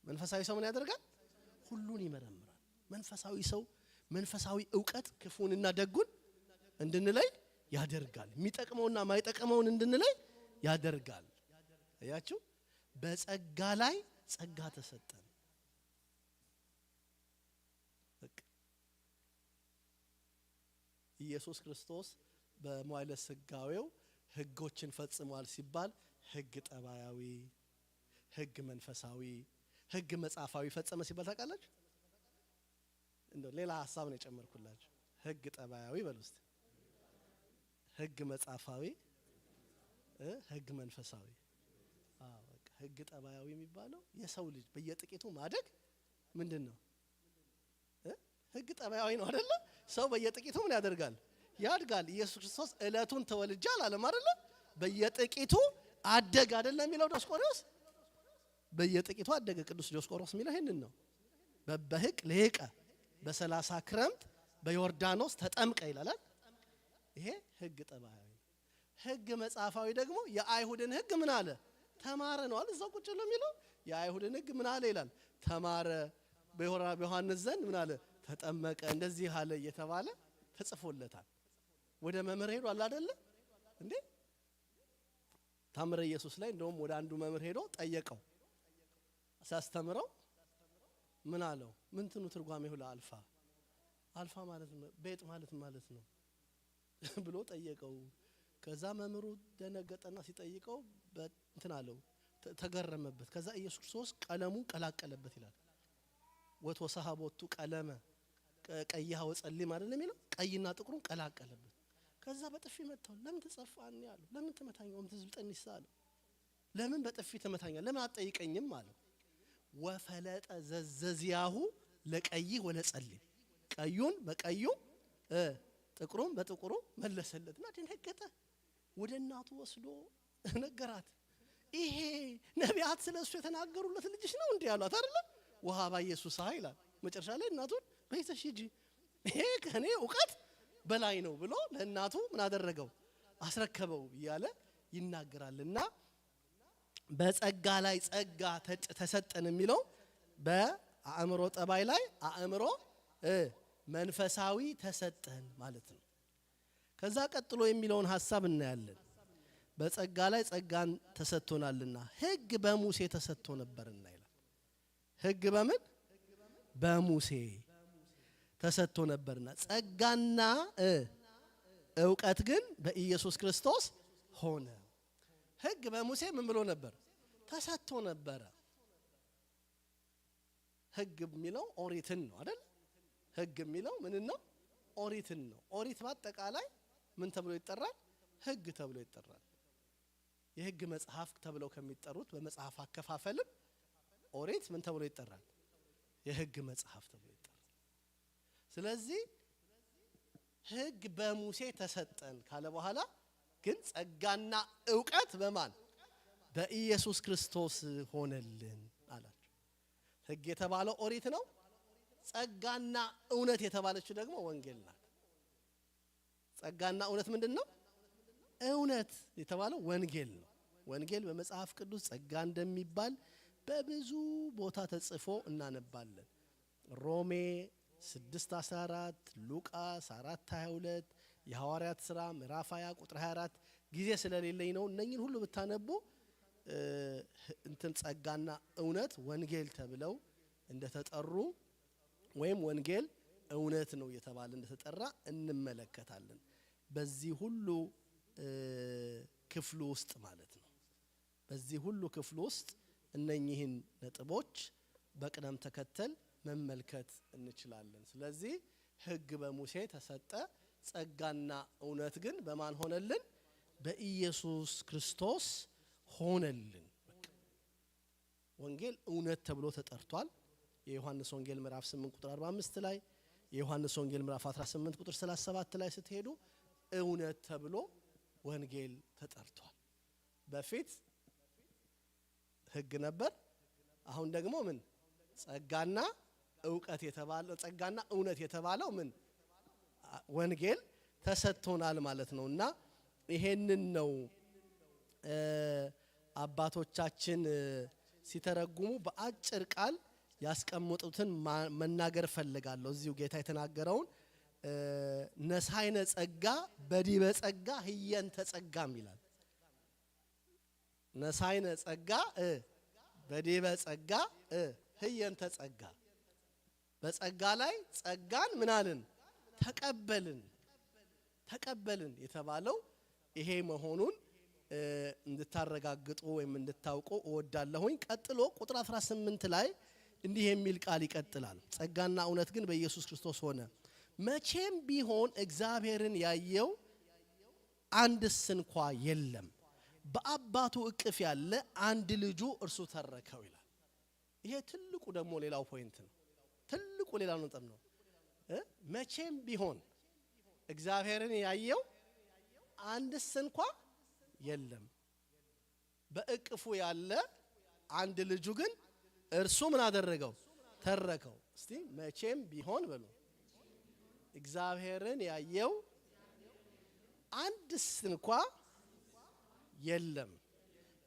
መንፈሳዊ ሰው ምን ያደርጋል? ሁሉን ይመረምራል። መንፈሳዊ ሰው መንፈሳዊ ዕውቀት ክፉንና ደጉን እንድንለይ ያደርጋል። የሚጠቅመውና ማይጠቅመውን እንድንለይ ያደርጋል። አያችሁ? በጸጋ ላይ ጸጋ ተሰጠን። ኢየሱስ ክርስቶስ በመዋዕለ ሥጋዌው ሕጎችን ፈጽሟል ሲባል ሕግ ጠባያዊ፣ ሕግ መንፈሳዊ፣ ሕግ መጽሐፋዊ ፈጸመ ሲባል ታውቃላችሁ? እንደው ሌላ ሐሳብ ነው የጨመርኩላችሁ። ሕግ ጠባያዊ በሉ እስቲ፣ ሕግ መጽሐፋዊ፣ ሕግ መንፈሳዊ። በቃ ሕግ ጠባያዊ የሚባለው የሰው ልጅ በየጥቂቱ ማደግ ምንድነው? ሕግ ጠባያዊ ነው አይደለ? ሰው በየጥቂቱ ምን ያደርጋል? ያድጋል። ኢየሱስ ክርስቶስ ዕለቱን ተወልጄ አላለም አይደለ? በየጥቂቱ አደግ አይደለም የሚለው ዲዮስቆሮስ? በየጥቂቱ አደገ። ቅዱስ ዲዮስቆሮስ የሚለው ይሄንን ነው። በበህቅ ለሄቀ በ30 ክረምት በዮርዳኖስ ተጠምቀ ይላል። ይሄ ሕግ ጠባያዊ። ሕግ መጽሐፋዊ ደግሞ የአይሁድን ሕግ ምን አለ? ተማረ ነው አይደል? እዛው ቁጭ ነው የሚለው። የአይሁድን ሕግ ምን አለ ይላል? ተማረ። በዮሐንስ ዘንድ ምን አለ? ተጠመቀ። እንደዚህ አለ እየተባለ ተጽፎለታል። ወደ መምህር ሄዶ አለ አይደለ እንዴ? ታምረ ኢየሱስ ላይ እንደውም ወደ አንዱ መምህር ሄዶ ጠየቀው። ሲያስተምረው ምን አለው? ምንትኑ ትርጓሜው ለአልፋ አልፋ ማለት ነው ቤጥ ማለት ነው ብሎ ጠየቀው። ከዛ መምህሩ ደነገጠና ሲጠይቀው እንትን አለው፣ ተገረመበት። ከዛ ኢየሱስ ክርስቶስ ቀለሙን ቀላቀለበት ይላል። ወተወሰሃቦቱ ቀለመ ቀይሃ ወጸሊም አይደል የሚለው? ቀይና ጥቁሩን ቀላቀለበት። ከዛ በጥፊ መታው። ለምን ተጸፋኝ አለው። ለምን ተመታኛው? ምትዝብጠኝ ይሳለ። ለምን በጥፊ ተመታኛ? ለምን አትጠይቀኝም አለው። ወፈለጠ ዘዘዚያሁ ለቀይህ ወለጸሊም፣ ቀዩን በቀዩ ጥቁሩን በጥቁሩ መለሰለትና ደነገጠ። ወደ እናቱ ወስዶ ነገራት። ይሄ ነቢያት ስለሱ የተናገሩለት ልጅሽ ነው እንዴ አሏት አይደል? ወሃባ ኢየሱስ ይላል። መጨረሻ ላይ እናቱን በይተሽ ሂጂ፣ ይሄ ከኔ ዕውቀት በላይ ነው ብሎ ለእናቱ ምን አደረገው? አስረከበው እያለ ይናገራልና በጸጋ ላይ ጸጋ ተሰጠን የሚለው በአእምሮ ጠባይ ላይ አእምሮ መንፈሳዊ ተሰጠን ማለት ነው። ከዛ ቀጥሎ የሚለውን ሐሳብ እናያለን። በጸጋ ላይ ጸጋን ተሰጥቶናልና ሕግ በሙሴ ተሰጥቶ ነበርና ይላል። ሕግ በምን? በሙሴ ተሰጥቶ ነበርና ጸጋና ዕውቀት ግን በኢየሱስ ክርስቶስ ሆነ። ሕግ በሙሴ ምን ብሎ ነበር? ተሰጥቶ ነበረ። ሕግ የሚለው ኦሪትን ነው አይደል? ሕግ የሚለው ምን ነው? ኦሪትን ነው። ኦሪት በአጠቃላይ ምን ተብሎ ይጠራል? ሕግ ተብሎ ይጠራል። የሕግ መጽሐፍ ተብለው ከሚጠሩት በመጽሐፍ አከፋፈልም ኦሪት ምን ተብሎ ይጠራል? የሕግ መጽሐፍ ተብሎ ይጠራል። ስለዚህ ሕግ በሙሴ ተሰጠን ካለ በኋላ ግን ጸጋና ዕውቀት በማን? በኢየሱስ ክርስቶስ ሆነልን አላቸው። ሕግ የተባለው ኦሪት ነው። ጸጋና እውነት የተባለችው ደግሞ ወንጌል ናት። ጸጋና እውነት ምንድን ነው? እውነት የተባለው ወንጌል ነው። ወንጌል በመጽሐፍ ቅዱስ ጸጋ እንደሚባል በብዙ ቦታ ተጽፎ እናነባለን። ሮሜ 6:14 ሉቃስ 4:22 የሐዋርያት ሥራ ምዕራፍ 20 ቁጥር 24 ጊዜ ስለሌለኝ ነው። እነኚህን ሁሉ ብታነቡ እንትን ጸጋና እውነት ወንጌል ተብለው እንደተጠሩ ወይም ወንጌል እውነት ነው የተባለ እንደተጠራ እንመለከታለን። በዚህ ሁሉ ክፍሉ ውስጥ ማለት ነው። በዚህ ሁሉ ክፍሉ ውስጥ እነኚህን ነጥቦች በቅደም ተከተል መመልከት እንችላለን። ስለዚህ ሕግ በሙሴ ተሰጠ፣ ጸጋና እውነት ግን በማን ሆነልን? በኢየሱስ ክርስቶስ ሆነልን። ወንጌል እውነት ተብሎ ተጠርቷል። የዮሐንስ ወንጌል ምዕራፍ 8 ቁጥር 45 ላይ፣ የዮሐንስ ወንጌል ምዕራፍ 18 ቁጥር 37 ላይ ስትሄዱ እውነት ተብሎ ወንጌል ተጠርቷል። በፊት ሕግ ነበር። አሁን ደግሞ ምን? ጸጋና ዕውቀት የተባለው ጸጋና እውነት የተባለው ምን? ወንጌል ተሰጥቶናል ማለት ነውና ይሄንን ነው አባቶቻችን ሲተረጉሙ በአጭር ቃል ያስቀመጡትን መናገር ፈልጋለሁ። እዚሁ ጌታ የተናገረውን ነሳይነ ጸጋ በዲበ ጸጋ ህየንተ ጸጋም ይላል። ነሳይነ ጸጋ በዲበ ጸጋ ህየንተ ጸጋ፣ በጸጋ ላይ ጸጋን ምናልን ተቀበልን የተባለው ይሄ መሆኑን እንድታረጋግጡ ወይም እንድታውቁ እወዳለሁኝ። ቀጥሎ ቁጥር 18 ላይ እንዲህ የሚል ቃል ይቀጥላል። ጸጋና እውነት ግን በኢየሱስ ክርስቶስ ሆነ፣ መቼም ቢሆን እግዚአብሔርን ያየው አንድስ እንኳ የለም፣ በአባቱ እቅፍ ያለ አንድ ልጁ እርሱ ተረከው ይላል። ይሄ ትልቁ ደግሞ ሌላው ፖይንት ነው። ትልቁ ሌላው ነጥብ ነው። መቼም ቢሆን እግዚአብሔርን ያየው አንድስ እንኳ የለም፣ በእቅፉ ያለ አንድ ልጁ ግን እርሱ ምን አደረገው? ተረከው። እስቲ መቼም ቢሆን በሉ። እግዚአብሔርን ያየው አንድስ እንኳ የለም፣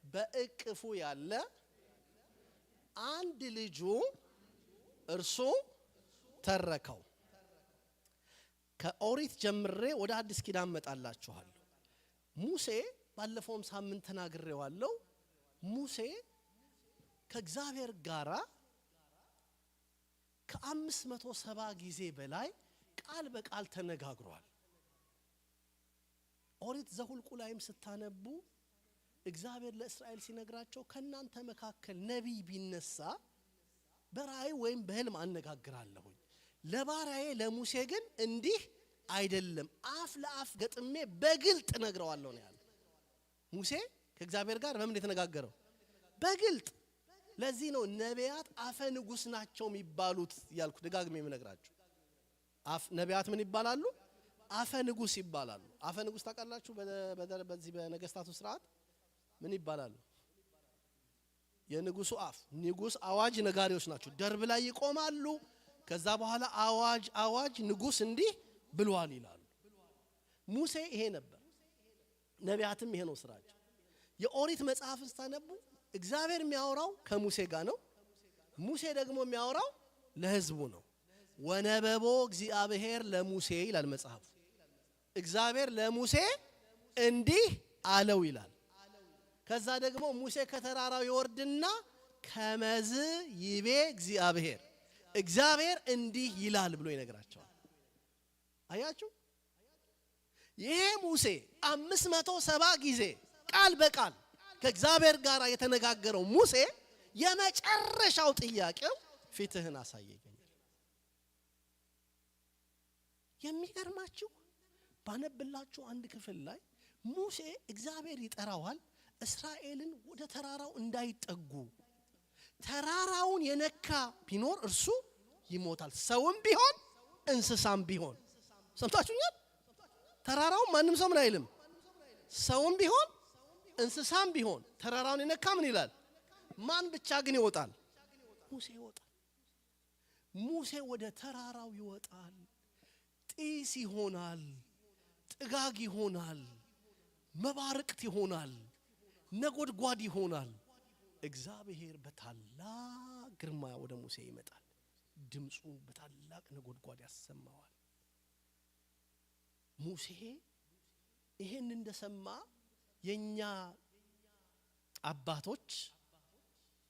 በእቅፉ ያለ አንድ ልጁ እርሱ ተረከው። ከኦሪት ጀምሬ ወደ አዲስ ኪዳን መጣላችኋለሁ። ሙሴ ባለፈውም ሳምንት ተናግሬዋለሁ። ሙሴ ከእግዚአብሔር ጋራ ከ570 ጊዜ በላይ ቃል በቃል ተነጋግሯል። ኦሪት ዘሁልቁ ላይም ስታነቡ እግዚአብሔር ለእስራኤል ሲነግራቸው ከናንተ መካከል ነቢይ ቢነሳ በራእይ ወይም በህልም አነጋግራለሁኝ፣ ለባሪያዬ ለሙሴ ግን እንዲህ አይደለም፣ አፍ ለአፍ ገጥሜ በግልጥ ነግረዋለሁ ነው ያለው። ሙሴ ከእግዚአብሔር ጋር በምን የተነጋገረው? በግልጥ። ለዚህ ነው ነቢያት አፈ ንጉስ ናቸው የሚባሉት ያልኩ ደጋግሜ የምነግራችሁ። ነቢያት ምን ይባላሉ? አፈ ንጉስ ይባላሉ። አፈ ንጉስ ታውቃላችሁ? በዚህ በነገስታቱ ስርዓት ምን ይባላሉ? የንጉሱ አፍ። ንጉስ አዋጅ ነጋሪዎች ናቸው። ደርብ ላይ ይቆማሉ። ከዛ በኋላ አዋጅ ንጉስ እንዲህ ብሏል ይላሉ። ሙሴ ይሄ ነበር። ነቢያትም ይሄ ነው ስራቸው። የኦሪት መጽሐፍን ስታነቡ እግዚአብሔር የሚያወራው ከሙሴ ጋር ነው። ሙሴ ደግሞ የሚያወራው ለህዝቡ ነው። ወነበቦ እግዚአብሔር ለሙሴ ይላል መጽሐፉ። እግዚአብሔር ለሙሴ እንዲህ አለው ይላል። ከዛ ደግሞ ሙሴ ከተራራው ይወርድና ከመዝ ይቤ እግዚአብሔር እንዲህ ይላል ብሎ ይነግራቸዋል። አያችሁ? ይሄ ሙሴ 570 ጊዜ ቃል በቃል ከእግዚአብሔር ጋር የተነጋገረው ሙሴ የመጨረሻው ጥያቄው ፊትህን አሳየኝ። የሚገርማችሁ ባነብላችሁ አንድ ክፍል ላይ ሙሴ እግዚአብሔር ይጠራዋል እስራኤልን ወደ ተራራው እንዳይጠጉ፣ ተራራውን የነካ ቢኖር እርሱ ይሞታል፣ ሰውም ቢሆን እንስሳም ቢሆን። ሰምታችሁኛል? ተራራው ማንም ሰው ምን አይልም። ሰውም ቢሆን እንስሳም ቢሆን ተራራውን የነካ ምን ይላል? ማን ብቻ ግን ይወጣል? ሙሴ ይወጣል። ሙሴ ወደ ተራራው ይወጣል። ጢስ ይሆናል፣ ጥጋግ ይሆናል፣ መባረቅት ይሆናል፣ ነጎድጓድ ይሆናል። እግዚአብሔር በታላቅ ግርማ ወደ ሙሴ ይመጣል። ድምፁን በታላቅ ነጎድጓድ ያሰማዋል። ሙሴ ይሄን እንደሰማ የኛ አባቶች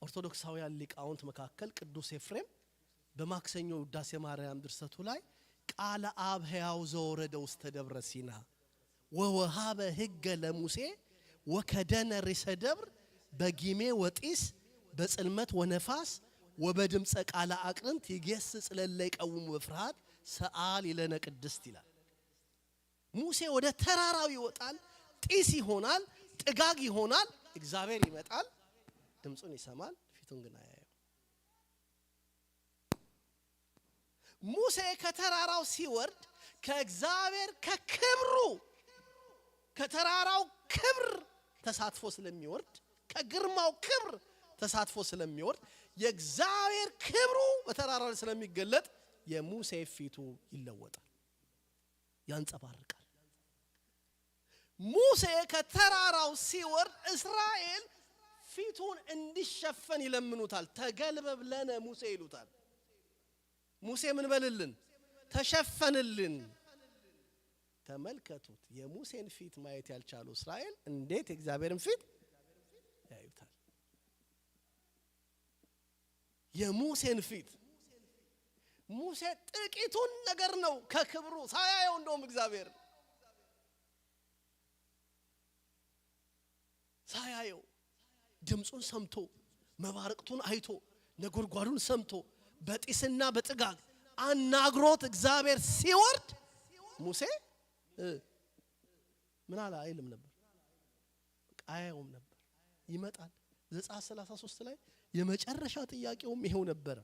ኦርቶዶክሳውያን ሊቃውንት መካከል ቅዱስ ኤፍሬም በማክሰኞ ውዳሴ ማርያም ድርሰቱ ላይ ቃለ አብ ሕያው ዘወረደ ውስተ ደብረ ሲና ወወሃበ ሕገ ለሙሴ ወከደነ ሪሰ ደብር በጊሜ ወጢስ በጽልመት ወነፋስ ወበድምፀ ቃለ አቅርንት ይገስጽ ለለ ይቀውሙ በፍርሃት ሰአል ይለነ ቅድስት ይላል። ሙሴ ወደ ተራራው ይወጣል። ጢስ ይሆናል፣ ጥጋግ ይሆናል። እግዚአብሔር ይመጣል፣ ድምፁን ይሰማል፣ ፊቱን ግን አያየው። ሙሴ ከተራራው ሲወርድ ከእግዚአብሔር ከክብሩ ከተራራው ክብር ተሳትፎ ስለሚወርድ ከግርማው ክብር ተሳትፎ ስለሚወርድ የእግዚአብሔር ክብሩ በተራራው ላይ ስለሚገለጥ የሙሴ ፊቱ ይለወጣል፣ ያንጸባርቃል። ሙሴ ከተራራው ሲወርድ እስራኤል ፊቱን እንዲሸፈን ይለምኑታል። ተገልበብ ለነ ሙሴ ይሉታል። ሙሴ ምን በልልን? ተሸፈንልን። ተመልከቱት፣ የሙሴን ፊት ማየት ያልቻሉ እስራኤል እንዴት የእግዚአብሔርን ፊት ያዩታል? የሙሴን ፊት ሙሴ ጥቂቱን ነገር ነው ከክብሩ ሳያየው እንደውም እግዚአብሔር ሳያየው ድምፁን ሰምቶ መባረቅቱን አይቶ ነጎድጓዱን ሰምቶ በጢስና በጥጋግ አናግሮት እግዚአብሔር ሲወርድ ሙሴ ምን አለ አይልም ነበር፣ አያየውም ነበር። ይመጣል። ዘጸአት 33 ላይ የመጨረሻ ጥያቄውም ይሄው ነበር።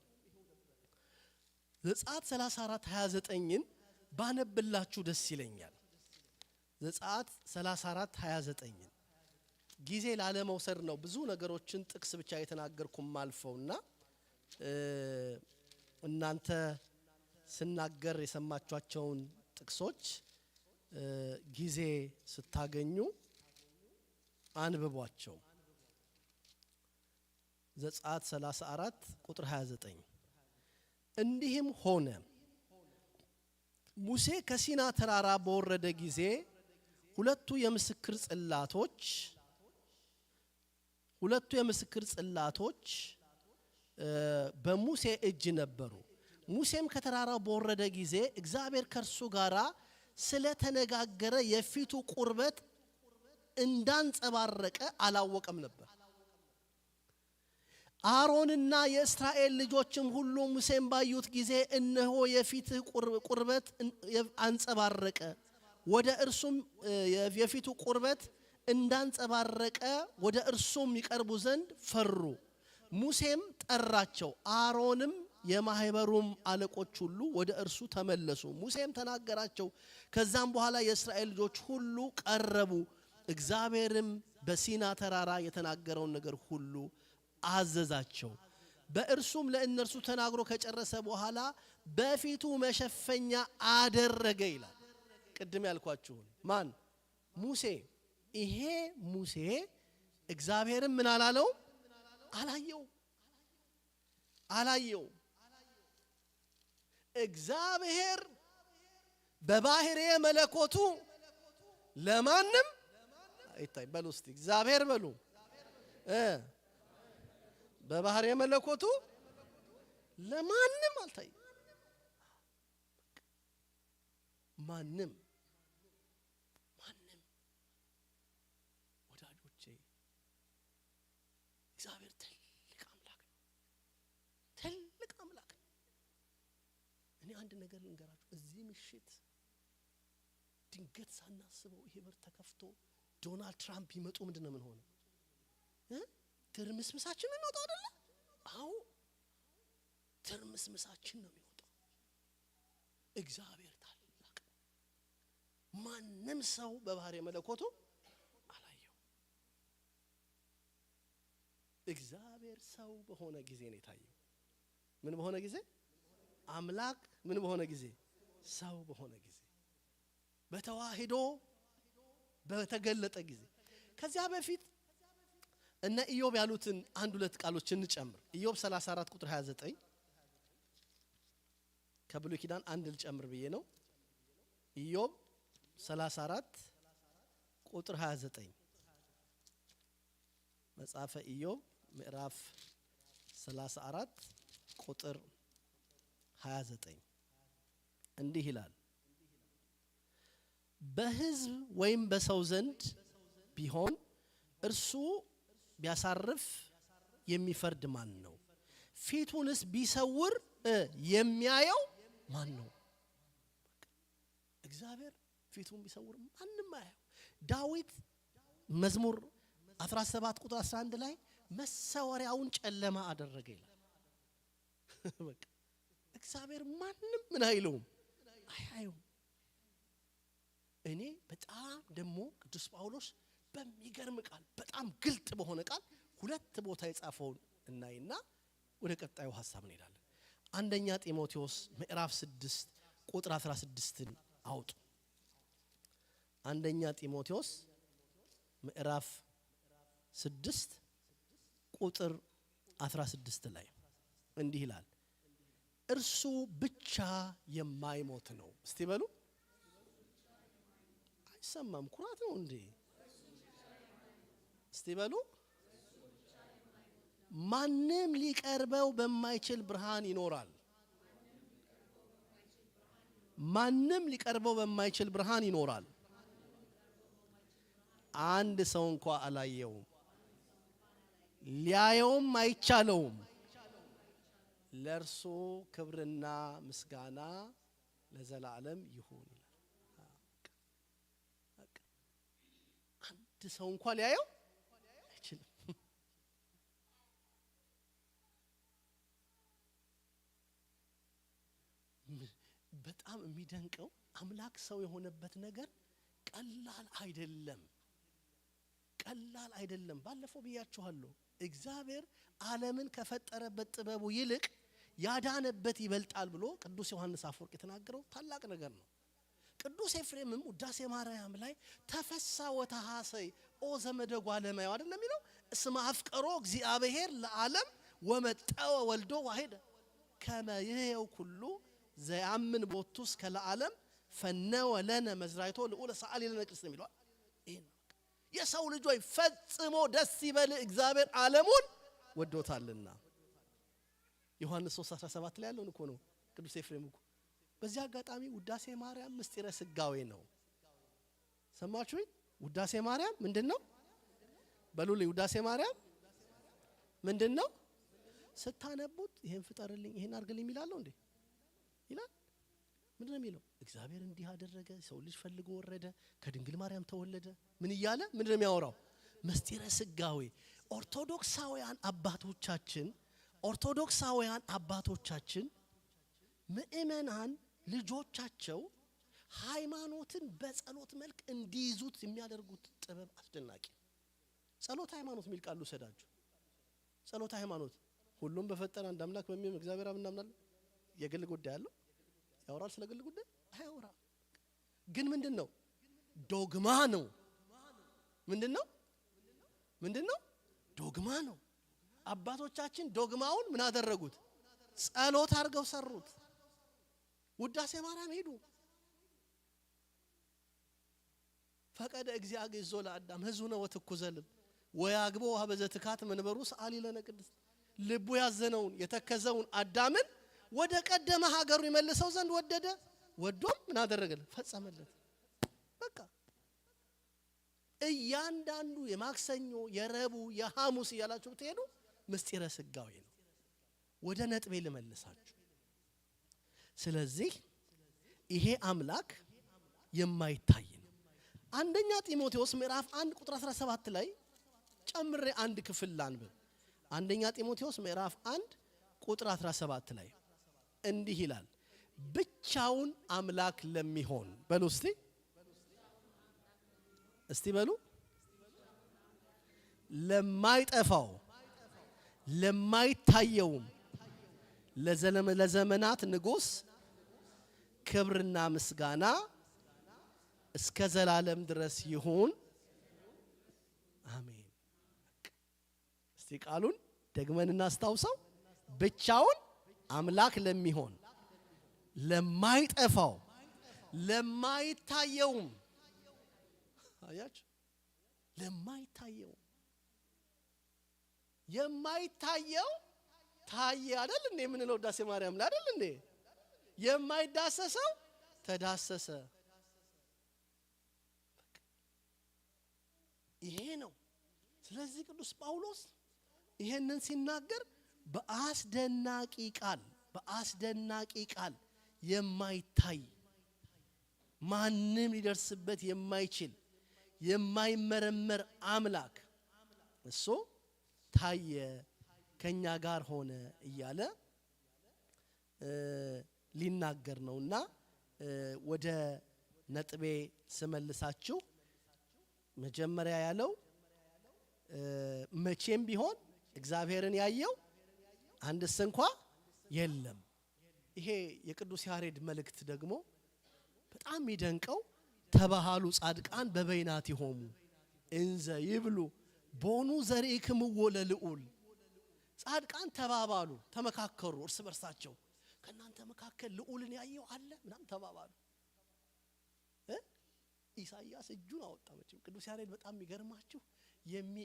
ዘጸአት 34:29ን ባነብላችሁ ደስ ይለኛል። ዘጸአት 34:29ን ጊዜ ላለ መውሰድ ነው ብዙ ነገሮችን ጥቅስ ብቻ የተናገርኩም አልፈውና እናንተ ስናገር የሰማችኋቸውን ጥቅሶች ጊዜ ስታገኙ አንብቧቸው። ዘጸአት 34:29 እንዲህም ሆነ ሙሴ ከሲና ተራራ በወረደ ጊዜ ሁለቱ የምስክር ጽላቶች በሙሴ እጅ ነበሩ። ሙሴም ከተራራው በወረደ ጊዜ እግዚአብሔር ከእርሱ ጋር ስለተነጋገረ የፊቱ ቁርበት እንዳንጸባረቀ አላወቀም ነበር። አሮንና የእስራኤል ልጆችም ሁሉ ሙሴን ባዩት ጊዜ እነሆ የፊትህ ቁርበት አንጸባረቀ፣ ወደ እርሱም የፊቱ ቁርበት እንዳንጸባረቀ ወደ እርሱም ይቀርቡ ዘንድ ፈሩ። ሙሴም ጠራቸው፣ አሮንም የማህበሩም አለቆች ሁሉ ወደ እርሱ ተመለሱ። ሙሴም ተናገራቸው። ከዛም በኋላ የእስራኤል ልጆች ሁሉ ቀረቡ። እግዚአብሔርም በሲና ተራራ የተናገረውን ነገር ሁሉ አዘዛቸው። በእርሱም ለእነርሱ ተናግሮ ከጨረሰ በኋላ በፊቱ መሸፈኛ አደረገ ይላል። ቅድም ያልኳችሁን ማን? ሙሴ። ይሄ ሙሴ እግዚአብሔርን ምን አላለው? አላየው። እግዚአብሔር በባህሪየ መለኮቱ ለማንም አይታይ። በሉ እስቲ እግዚአብሔር በሉ በባህሪየ መለኮቱ ለማንም አልታይ። ማንም ወዳጆቼ እግዚአብሔር ትልቅ አምላክ ነው። እኔ አንድ ነገር ልንገራችሁ። እዚህ ምሽት ድንገት ሳናስበው ይሄ በር ተከፍቶ ዶናልድ ትራምፕ ይመጡ ምንድነው ምን ሆነ? ትርምስምሳችን ነው የሚወጣው አይደለ? አዎ ትርምስምሳችን ነው የሚወጣው። እግዚአብሔር ታላቅ ማንም ሰው በባህሪየ መለኮቱ አላየው። እግዚአብሔር ሰው በሆነ ጊዜ ነው የታየው። ምን በሆነ ጊዜ? አምላክ ምን በሆነ ጊዜ? ሰው በሆነ ጊዜ፣ በተዋህዶ በተገለጠ ጊዜ። ከዚያ በፊት እነ ኢዮብ ያሉትን አንድ ሁለት ቃሎች እንጨምር። ኢዮብ 34 ቁጥር 29 ከብሉይ ኪዳን አንድ ልጨምር ብዬ ነው። ኢዮብ 34 ቁጥር 29 መጽሐፈ ኢዮብ ምዕራፍ 34 ቁጥር 29 እንዲህ ይላል፣ በሕዝብ ወይም በሰው ዘንድ ቢሆን እርሱ ቢያሳርፍ የሚፈርድ ማን ነው? ፊቱንስ ቢሰውር የሚያየው ማን ነው? እግዚአብሔር ፊቱን ቢሰውር ማንም አያየው። ዳዊት መዝሙር 17 ቁጥር 11 ላይ መሰወሪያውን ጨለማ አደረገ ይላል። በቃ እግዚአብሔር ማንም ምን አይለውም፣ አያየውም። እኔ በጣም ደግሞ ቅዱስ ጳውሎስ በሚገርም ቃል በጣም ግልጥ በሆነ ቃል ሁለት ቦታ የጻፈውን እናይና ወደ ቀጣዩ ሐሳብ እንሄዳለን። አንደኛ ጢሞቴዎስ ምዕራፍ 6 ቁጥር 16ን አውጡ። አንደኛ ጢሞቴዎስ ምዕራፍ 6 ቁጥር 16 ላይ እንዲህ ይላል፣ እርሱ ብቻ የማይሞት ነው። እስቲ በሉ። አይሰማም? ኩራት ነው እንዴ? እስቲ በሉ። ማንም ሊቀርበው በማይችል ብርሃን ይኖራል። ማንም ሊቀርበው በማይችል ብርሃን ይኖራል። አንድ ሰው እንኳን አላየውም፣ ሊያየውም አይቻለውም። ለእርሱ ክብርና ምስጋና ለዘላለም ይሁን ይላል። አንድ ሰው እንኳን ሊያየው አይችልም። በጣም የሚደንቀው አምላክ ሰው የሆነበት ነገር ቀላል አይደለም። ባለፈው ብያችኋለሁ። እግዚአብሔር ዓለምን ከፈጠረበት ጥበቡ ይልቅ ያዳነበት ይበልጣል ብሎ ቅዱስ ዮሐንስ አፈወርቅ የተናገረው ታላቅ ነገር ነው። ቅዱስ ኤፍሬምም ውዳሴ ማርያም ላይ ተፈሳ ወተሐሰይ ኦ ዘመደጓ ለማየው አይደለም የሚለው እስመ አፍቀሮ እግዚአብሔር ለዓለም ወመጠወ ወልዶ ዋሄደ ከመ ይሄው ኩሉ ዘያምን ቦቱ እስከ ለዓለም ፈነወ ለነ መዝራይቶ ልዑለ ሰዓሊ ለነ ቅድስት የሚለው ይሄን የሰው ልጅ ወይ ፈጽሞ ደስ ይበል እግዚአብሔር ዓለሙን ወዶታልና። ዮሐንስ 3:17 ላይ ያለውን እኮ ነው ቅዱስ ኤፍሬም እኮ። በዚህ አጋጣሚ ውዳሴ ማርያም ምስጢረ ስጋዌ ነው። ሰማችሁኝ? ውዳሴ ማርያም ምንድነው? በሉልኝ። ውዳሴ ማርያም ምንድነው? ስታነቡት ይሄን ፍጠርልኝ ይሄን አድርግልኝ ይላልው እንዴ? ይላል። ምንድነው የሚለው? እግዚአብሔር እንዲህ አደረገ፣ ሰው ልጅ ፈልጎ ወረደ፣ ከድንግል ማርያም ተወለደ። ምን እያለ ምንድነው የሚያወራው? ምስጢረ ስጋዌ። ኦርቶዶክሳውያን አባቶቻችን ምእመናን ልጆቻቸው ሃይማኖትን በጸሎት መልክ እንዲይዙት የሚያደርጉት ጥበብ አስደናቂ። ጸሎት ሃይማኖት የሚል ቃል ሰዳችሁ። ጸሎት ሃይማኖት ሁሉም በፈጠረ አንድ አምላክ በሚሆን እግዚአብሔር አብ እናምናለን። የግል ጉዳይ አለው ያወራል። ስለ ግል ጉዳይ አያወራም። ግን ምንድነው? ዶግማ ነው። ምንድነው? ዶግማ ነው። አባቶቻችን ዶግማውን ምን አደረጉት? ጸሎት አድርገው ሰሩት። ውዳሴ ማርያም ሄዱ። ፈቀደ እግዚአብሔር ይዞ ለአዳም ህዙነ ወትኩዘልብ ወያግቦ ሀበዘትካት መንበሩ ሰአሊ ለነ ቅድስት ልቡ ያዘነውን የተከዘውን አዳምን ወደ ቀደመ ሀገሩ ይመልሰው ዘንድ ወደደ። ወዶም ምን አደረገለት? ፈጸመለት። በቃ እያንዳንዱ የማክሰኞ የረቡዕ የሐሙስ እያላችሁ ብትሄዱ ምስጢረ ስጋዌ ነው። ወደ ነጥቤ ልመልሳችሁ። ስለዚህ ይሄ አምላክ የማይታይ ነው። አንደኛ ጢሞቴዎስ ምዕራፍ 1 ቁጥር 17 ላይ ጨምሬ አንድ ክፍል ላንብብ። አንደኛ ጢሞቴዎስ ምዕራፍ 1 ቁጥር 17 ላይ እንዲህ ይላል፣ ብቻውን አምላክ ለሚሆን በሉ እስቲ በሉ ለማይጠፋው ለማይታየውም ለዘመናት ንጉስ ክብርና ምስጋና እስከ ዘላለም ድረስ ይሁን አሜን። እስቲ ቃሉን ደግመን እናስታውሰው። ብቻውን አምላክ ለሚሆን ለማይጠፋው ለማይታየውም አያችሁ፣ ለማይታየው የማይታየው ታየ አይደል እንዴ? ምን ነው ውዳሴ ማርያም ላይ አይደል እንዴ? የማይዳሰሰው ተዳሰሰ። ይሄ ነው። ስለዚህ ቅዱስ ጳውሎስ ይሄንን ሲናገር በአስደናቂ ቃል የማይታይ ማንም ሊደርስበት የማይችል የማይመረመር አምላክ እሱ ታየ፣ ከኛ ጋር ሆነ እያለ ሊናገር ነውና ወደ ነጥቤ ስመልሳችሁ መጀመሪያ ያለው መቼም ቢሆን እግዚአብሔርን ያየው አንድስ እንኳ የለም። ይሄ የቅዱስ ያሬድ መልእክት ደግሞ በጣም የሚደንቀው ተባሃሉ ጻድቃን በበይናቲሆሙ እንዘ ይብሉ ቦኑ ዘርኢክምዎ ለልዑል። ጻድቃን ተባባሉ፣ ተመካከሩ እርስ በርሳቸው ከናንተ መካከል ልዑልን ያየው አለ ምናም ተባባሉ። ኢሳይያስ እጁን አወጣ። መቼም ቅዱስ ያሬድ በጣም የሚገርማችሁ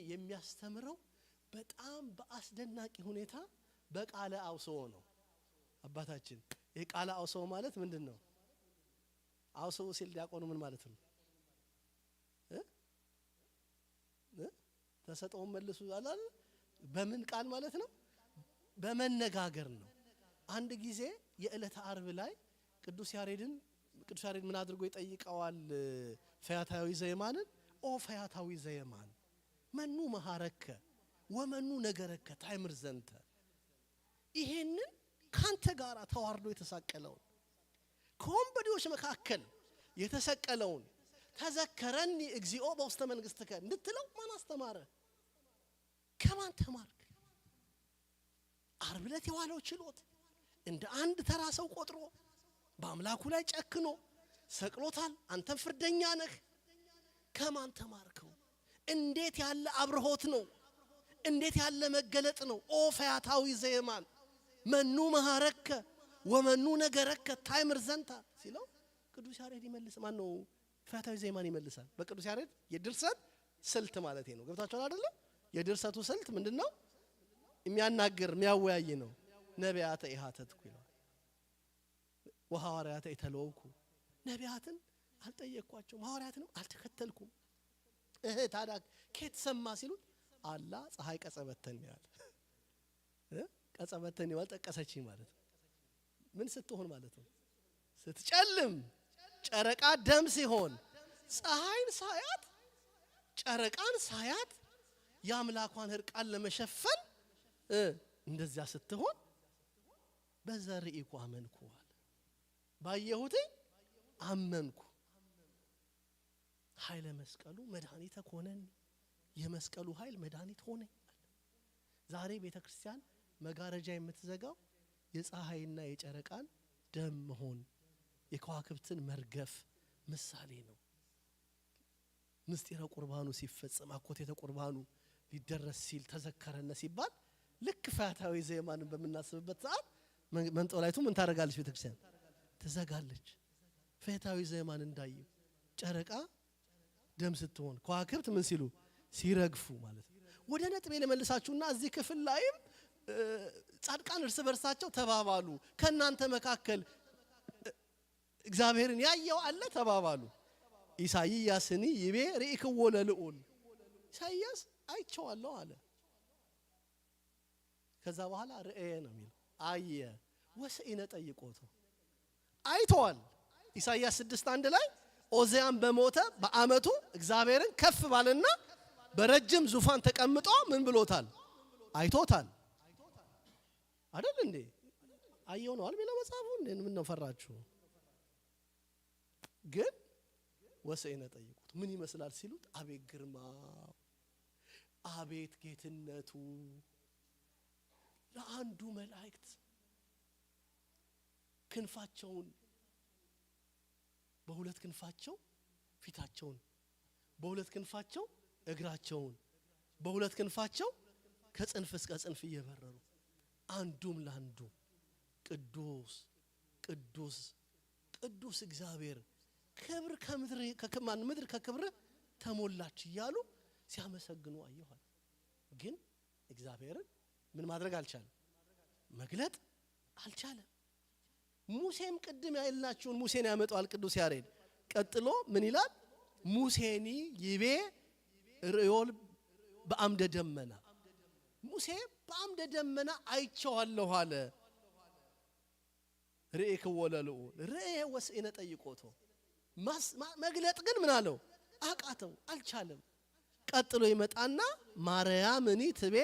የሚያስተምረው በጣም በአስደናቂ ሁኔታ በቃለ አውስኦ ነው። አባታችን የቃለ አውስኦ ማለት ምንድነው? አውስኦ ሲል ዲያቆኑ ምን ማለት ነው? ተሰጠው መልሱ አላል። በምን ቃል ማለት ነው? በመነጋገር ነው። አንድ ጊዜ የዕለተ ዓርብ ላይ ቅዱስ ያሬድ ምን አድርጎ ይጠይቀዋል? ፈያታዊ ዘየማንን ኦ ፈያታዊ ዘየማን መኑ መሐረከ ወመኑ ነገረከ ታይምር ዘንተ። ይሄንን ካንተ ጋር ተዋርዶ የተሰቀለውን ከወንበዴዎች መካከል የተሰቀለውን ተዘከረኒ እግዚኦ በውስተ መንግሥትከ እንድትለው ማን አስተማረ? ከማን ተማርክ? ዓርብ ዕለት የዋለው ችሎት እንደ አንድ ተራ ሰው ቆጥሮ በአምላኩ ላይ ጨክኖ ሰቅሎታል። አንተም ፍርደኛ ነህ። ከማን ተማርከው? እንዴት ያለ አብርሆት ነው! እንዴት ያለ መገለጥ ነው! ኦ ፈያታዊ ዘየማን መኑ መሐረከ ወመኑ ነገረከ ታይምር ዘንታ ሲለው ቅዱስ ያሬድ ይመልስ። ማን ነው ፈያታዊ ዘየማን ይመልሳል? በቅዱስ ያሬድ የድርሰት ስልት ማለት ነው። ገብታችኋል አይደለ? የድርሰቱ ስልት ምንድነው? የሚያናግር የሚያወያይ ነው። ነቢያተ ኢሃተትኩ ይላል ወሐዋርያተ ኢተለውኩ። ነቢያትን አልጠየቅኳቸውም ሐዋርያትንም አልተከተልኩም። ታዲያ ከየት ሰማ ሲሉት አላ ፀሐይ ቀጸበተን ያለ ቀጸበተን ይዋል ጠቀሰችኝ ማለት ነው። ምን ስትሆን ማለት ነው? ስትጨልም ጨረቃ ደም ሲሆን ፀሐይን ሳያት ጨረቃን ሳያት የአምላኳን እርቃን ለመሸፈን እንደዚያ ስትሆን በዘርኢኩ አመንኩ አለ። ባየሁት አመንኩ። ኃይለ መስቀሉ መድኃኒተ ኮነን፣ የመስቀሉ ኃይል መድኃኒት ሆነ። ዛሬ ቤተክርስቲያን መጋረጃ የምትዘጋው የፀሐይና የጨረቃን ደም መሆን የከዋክብትን መርገፍ ምሳሌ ነው። ምስጢረ ቁርባኑ ሲፈጸም አኮቴተ ቁርባኑ ሊደረስ ሲል ተዘከረነ ሲባል ልክ ፈያታዊ ዘየማንን በመናስብበት ሰዓት መንጦላይቱ ምን ታደርጋለች? ቤተክርስቲያን ትዘጋለች። ፈያታዊ ዘየማን እንዳየው ጨረቃ ደም ስትሆን ከዋክብት ምን ሲሉ ሲረግፉ ማለት ነው። ወደ ነጥቤ ለመልሳችሁና እዚህ ክፍል ላይም ጻድቃን እርስ በርሳቸው ተባባሉ። ከናንተ መካከል እግዚአብሔርን ያየው አለ ተባባሉ። ኢሳይያስኒ ይቤ ርኢክዎ ለልዑል ኢሳይያስ አይቼዋለሁ አለ። ከዛ በኋላ ርኤ ነው የሚለው አየ ወሰኢነ ጠይቆቱ አይተዋል። ኢሳይያስ 6:1 ላይ ኦዚያን በሞተ በአመቱ እግዚአብሔርን ከፍ ባለና በረጅም ዙፋን ተቀምጦ ምን ብሎታል? አይቶታል አይደል እንዴ? አየው ነው አልሚለው መጽሐፉ እንዴ? ምን ነው ፈራችሁ? ግን ወሰኢነ ጠይቁት ምን ይመስላል ሲሉት አቤት ግርማው፣ አቤት ጌትነቱ። ለአንዱ መላእክት ክንፋቸውን በሁለት ክንፋቸው ፊታቸውን፣ በሁለት ክንፋቸው እግራቸውን፣ በሁለት ክንፋቸው ከጽንፍ እስከ ጽንፍ እየበረሩ አንዱም ላንዱ ቅዱስ ቅዱስ ቅዱስ እግዚአብሔር ክብር ከምድር ከከማን ምድር ከክብር ተሞላች እያሉ ሲያመሰግኑ አየኋል። ግን እግዚአብሔርን ምን ማድረግ አልቻለም? መግለጥ አልቻለም። ሙሴም ቅድም ያልናችሁን ሙሴን ያመጣዋል ቅዱስ ያሬድ። ቀጥሎ ምን ይላል? ሙሴኒ ይቤ ርዮል በአምደ ደመና፣ ሙሴ በአምደ ደመና አይቼዋለሁ አለ። ርኢክዎ ለልዑል ርኤ ወሰኢነ ጠይቆቶ መግለጥ ግን ምን አለው? አቃተው፣ አልቻለም። ቀጥሎ ይመጣና ማርያምኒ ትቤ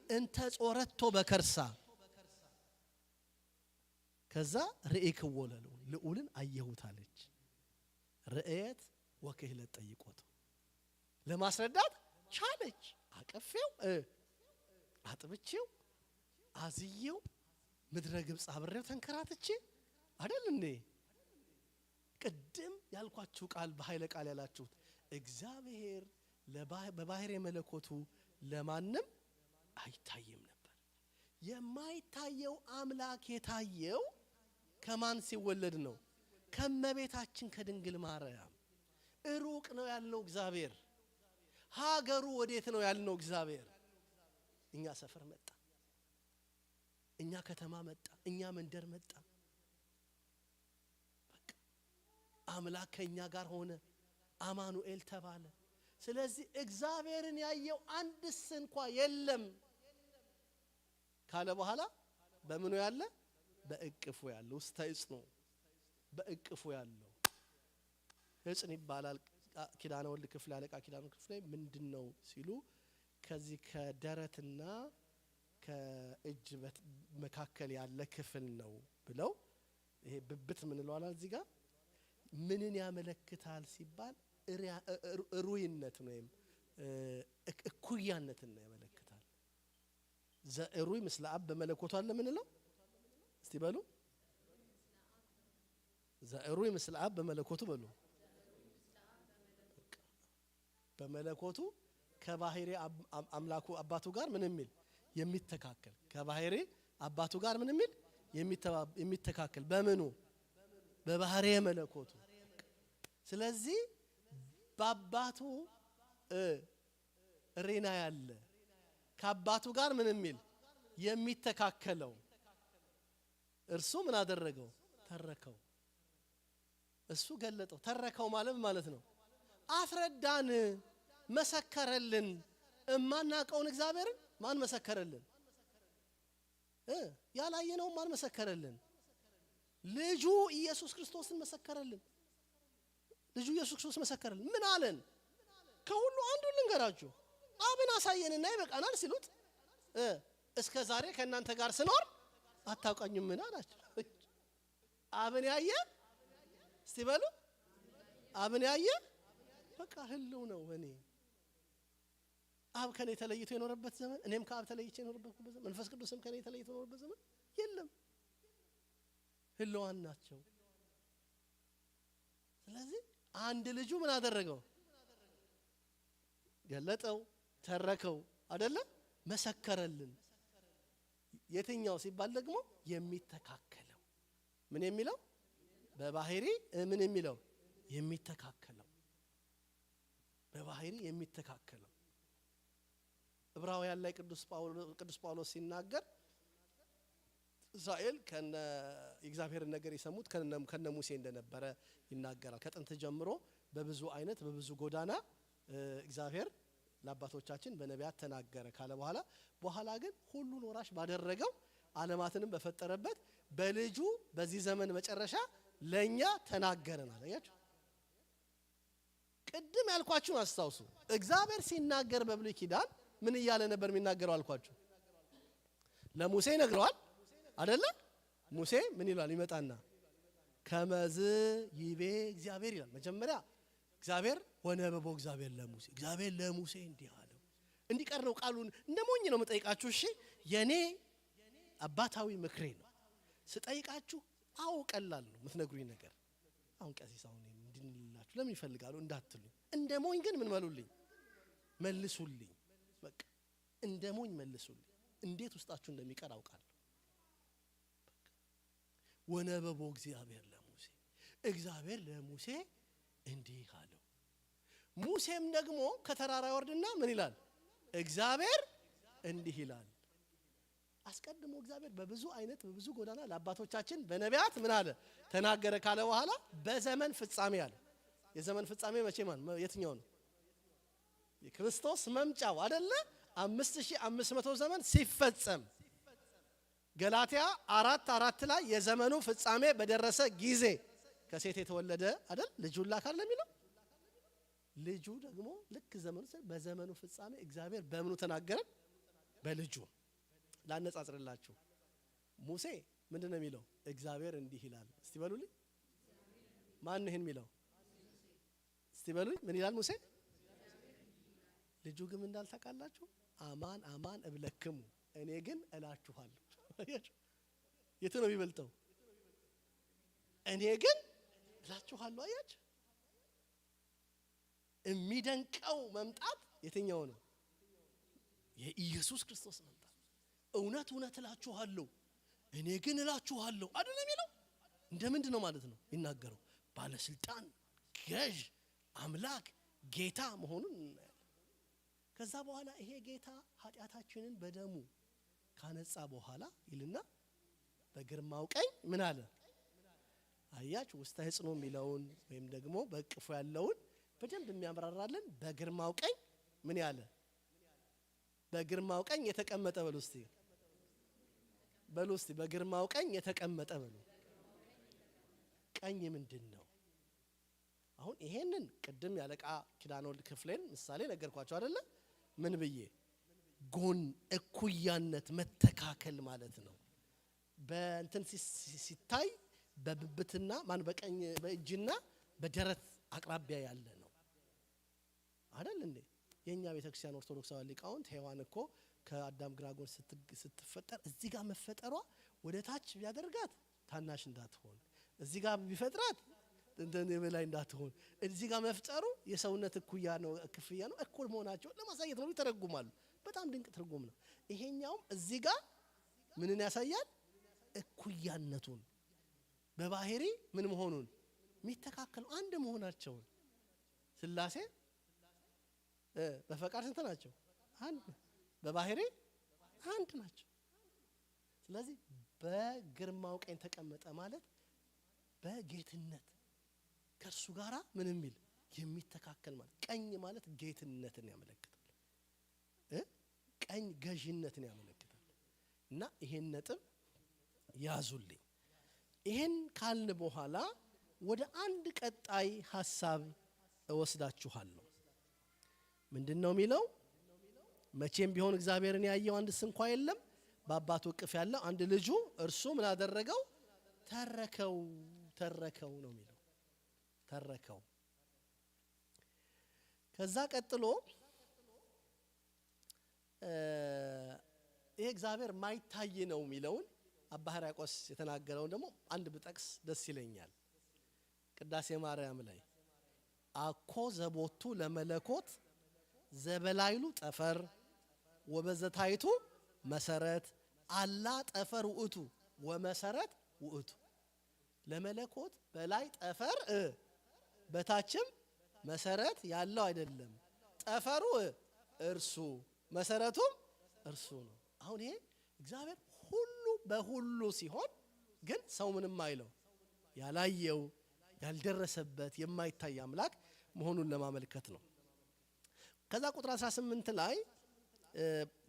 እንተ ጾረቶ በከርሳ፣ ከዛ ርኢክዎ ለልዑል ልዑልን አየሁት አለች። ርኤት ወክህለት ጠይቆቶ ለማስረዳት ቻለች። አቀፌው፣ አጥብቼው፣ አዝየው፣ ምድረ ግብጽ አብሬው ተንከራትቼ አይደል እንዴ? ቅድም ያልኳችሁ ቃል በኃይለ ቃል ያላችሁት እግዚአብሔር በባህር የመለኮቱ ለማንም አይታየም ነበር። የማይታየው አምላክ የታየው ከማን ሲወለድ ነው? ከመቤታችን ከድንግል ማርያም። ሩቅ ነው ያለው እግዚአብሔር። ሀገሩ ወዴት ነው ያለው እግዚአብሔር? እኛ ሰፈር መጣ፣ እኛ ከተማ መጣ፣ እኛ መንደር መጣ። በቃ አምላክ ከኛ ጋር ሆነ፣ አማኑኤል ተባለ። ስለዚህ እግዚአብሔርን ያየው አንድስ እንኳ የለም ካለ በኋላ በምኑ ያለ? በእቅፉ ያለ ውስተ እጽኑ፣ በእቅፉ ያለው እጽን ይባላል። ኪዳነ ወልድ ክፍል አለቃ ኪዳነ ክፍል ላይ ምንድነው ሲሉ ከዚህ ከደረትና ከእጅ መካከል ያለ ክፍል ነው ብለው፣ ይሄ ብብት ምን ለዋላ እዚህ ጋር ምንን ያመለክታል ሲባል ሩይነት ነው ወይም እኩያነትን ነው ያመለክታል። ዘሩይ ምስለ አብ በመለኮቱ አለ ምን ነው እስቲ በሉ። ዘሩይ ምስለ አብ በመለኮቱ በሉ። በመለኮቱ ከባህሪ አምላኩ አባቱ ጋር ምን የሚል የሚተካከል፣ ከባህሪ አባቱ ጋር ምን የሚል የሚተካከል በምኑ? በባህሪ መለኮቱ። ስለዚህ በአባቱ ሬና ያለ ከአባቱ ጋር ምን የሚል የሚተካከለው እርሱ ምን አደረገው? ተረከው። እሱ ገለጠው። ተረከው ማለት ነው አስረዳን፣ መሰከረልን። እማናቀውን እግዚአብሔርን ማን መሰከረልን? ያላየነው ማን መሰከረልን? ልጁ ኢየሱስ ክርስቶስን መሰከረልን። ልጁ ኢየሱስ ክርስቶስ መሰከረልን። ምን አለን? ከሁሉ አንዱ ልንገራችሁ፣ አብን አሳየንና ይበቃናል ሲሉት እስከ ዛሬ ከእናንተ ጋር ስኖር አታውቀኝም ምን አላቸው? አብን ያየ እስቲ በሉ፣ አብን ያየ በቃ ህልው ነው። እኔ አብ ከኔ ተለይቶ የኖረበት ዘመን፣ እኔም ከአብ ተለይቼ የኖርበት ዘመን፣ መንፈስ ቅዱስም ከኔ ተለይቶ የኖረበት ዘመን የለም። ህልዋን ናቸው። ስለዚህ አንድ ልጁ ምን አደረገው? ገለጠው ተረከው አይደለ መሰከረልን የትኛው ሲባል ደግሞ የሚተካከለው ምን የሚለው በባህሪ ምን የሚለው የሚተካከለው በባህሪ የሚተካከለው ዕብራውያን ላይ ቅዱስ ጳውሎስ ሲናገር እስራኤል ከነ እግዚአብሔር ነገር የሰሙት ከነ ሙሴ እንደነበረ ይናገራል ከጥንት ጀምሮ በብዙ አይነት በብዙ ጎዳና እግዚአብሔር ለአባቶቻችን በነቢያት ተናገረ ካለ በኋላ ግን ሁሉን ወራሽ ባደረገው ዓለማትንም በፈጠረበት በልጁ በዚህ ዘመን መጨረሻ ለኛ ተናገረን አያችሁ ቅድም ያልኳችሁን አስተዋውሱ እግዚአብሔር ሲናገር በብሉይ ኪዳን ምን እያለ ነበር የሚናገረው አልኳችሁ ለሙሴ ነግረዋል አይደለ ሙሴ ምን ይላል ይመጣና ከመዝ ይቤ እግዚአብሔር ይላል መጀመሪያ እግዚአብሔር ወነበቦ እግዚአብሔር ለሙሴ እንዲህ አለው እንዲቀር ነው ቃሉን እንደሞኝ ነው መጠይቃችሁ እሺ የኔ አባታዊ ምክሬ ነው ስጠይቃችሁ አው ቀላል ነው ምትነግሩኝ ነገር አሁን ቀሲስ አሁን እንድንላችሁ ለምን ይፈልጋሉ እንዳትሉኝ እንደሞኝ ግን ምን በሉልኝ መልሱልኝ በቃ እንደሞኝ መልሱልኝ እንዴት ውስጣችሁ እንደሚቀር አውቃለሁ ወነበቦ እግዚአብሔር ለሙሴ እንዲህ አለው ሙሴም ደግሞ ከተራራ ወርድና ምን ይላል እግዚአብሔር እንዲህ ይላል አስቀድሞ እግዚአብሔር በብዙ አይነት በብዙ ጎዳና ለአባቶቻችን በነቢያት ምን አለ ተናገረ ካለ በኋላ በዘመን ፍጻሜ አለ የዘመን ፍጻሜ መቼ የትኛው ነው የክርስቶስ መምጫው አይደለ 5500 ዘመን ሲፈጸም ገላትያ 4:4 ላይ የዘመኑ ፍጻሜ በደረሰ ጊዜ ከሴት የተወለደ አይደል ልጁን ላካል የሚለው ልጁ ደግሞ ልክ በዘመኑ ፍጻሜ እግዚአብሔር በምኑ ተናገረ በልጁ ላነጻጽርላችሁ ሙሴ ምንድነው የሚለው እግዚአብሔር እንዲህ ይላል እስቲ በሉልኝ ማን ነው ይሄን የሚለው እስቲ በሉልኝ ምን ይላል ሙሴ ልጁ ግን እንዳልታቃላችሁ አማን እብለክሙ እኔ ግን እላችኋለሁ የቱ ነው የሚበልጠው እኔ ግን እላችኋለሁ አያችሁ የሚደንቀው መምጣት የትኛው ነው የኢየሱስ ክርስቶስ መምጣት እውነት እላችኋለሁ እኔ ግን እላችኋለሁ አይደል የሚለው እንደምንድን ነው ማለት ነው ይናገረው ባለስልጣን ገዥ አምላክ ጌታ መሆኑን እናያለን ከዛ በኋላ ይሄ ጌታ ኃጢአታችንን በደሙ ካነጻ በኋላ ይልና በግርማው ቀኝ ምን አለ አያችሁ ውስተ ህጽኖ የሚለውን ወይም ደግሞ በቅፎ ያለውን በደንብ የሚያምራራልን በግርማው ቀኝ ምን ያለ በግርማው ቀኝ የተቀመጠ በሉ እስቲ በግርማው ቀኝ የተቀመጠ በሉ ቀኝ ምንድነው አሁን ይሄንን ቅድም ያለቃ ኪዳኖል ክፍሌን ምሳሌ ነገርኳችሁ አይደለ ምን ብዬ ጎን እኩያነት መተካከል ማለት ነው በእንትን ሲታይ በብብትና ማን በቀኝ በእጅና በደረት አቅራቢያ ያለ ነው አይደል እንዴ የኛ ቤተክርስቲያን ኦርቶዶክሳዊ ሊቃውንት ሔዋን እኮ ከአዳም ግራጎን ስትፈጠር እዚህ ጋር መፈጠሯ ወደ ታች ቢያደርጋት ታናሽ እንዳትሆን እዚህ ጋር ቢፈጥራት እንደኔ በላይ እንዳትሆን እዚህ ጋር መፍጠሩ የሰውነት እኩያ ነው ክፍያ ነው እኩል መሆናቸው ለማሳየት ነው ይተረጉማሉ በጣም ድንቅ ትርጉም ነው ይሄኛውም እዚህ ጋር ምንን ያሳያል እኩያነቱን በባህሪ ምን መሆኑን የሚተካከሉ አንድ መሆናቸው ስላሴ በፈቃድ ስንት ናቸው አንድ በባህሪ አንድ ናቸው ስለዚህ በግርማው ቀኝ ተቀመጠ ማለት በጌትነት ከርሱ ጋራ ምን የሚል የሚተካከል ማለት ቀኝ ማለት ጌትነትን ያመለክታል ቀኝ ገዥነትን ያመለክታል እና ይሄን ነጥብ ያዙልኝ ይሄን ካልን በኋላ ወደ አንድ ቀጣይ ሐሳብ እወስዳችኋለሁ ምንድነው የሚለው መቼም ቢሆን እግዚአብሔርን ያየው አንድስ እንኳን የለም በአባቱ እቅፍ ያለው አንድ ልጁ እርሱ ምን አደረገው ተረከው ነው የሚለው ተረከው ከዛ ቀጥሎ ይሄ እግዚአብሔር ማይታይ ነው የሚለውን አባ ሕርያቆስ የተናገረውን ደግሞ አንድ ብጠቅስ ደስ ይለኛል ቅዳሴ ማርያም ላይ አኮ ዘቦቱ ለመለኮት ዘበላይሉ ጠፈር ወበዘታይቱ መሰረት አላ ጠፈር ውእቱ ወመሰረት ውእቱ ለመለኮት በላይ ጠፈር በታችም መሰረት ያለው አይደለም ጠፈሩ እርሱ መሰረቱም እርሱ ነው አሁን ይሄ እግዚአብሔር ሁሉ በሁሉ ሲሆን ግን ሰው ምንም አይለው ያላየው ያልደረሰበት የማይታይ አምላክ መሆኑን ለማመልከት ነው ከዛ ቁጥር 18 ላይ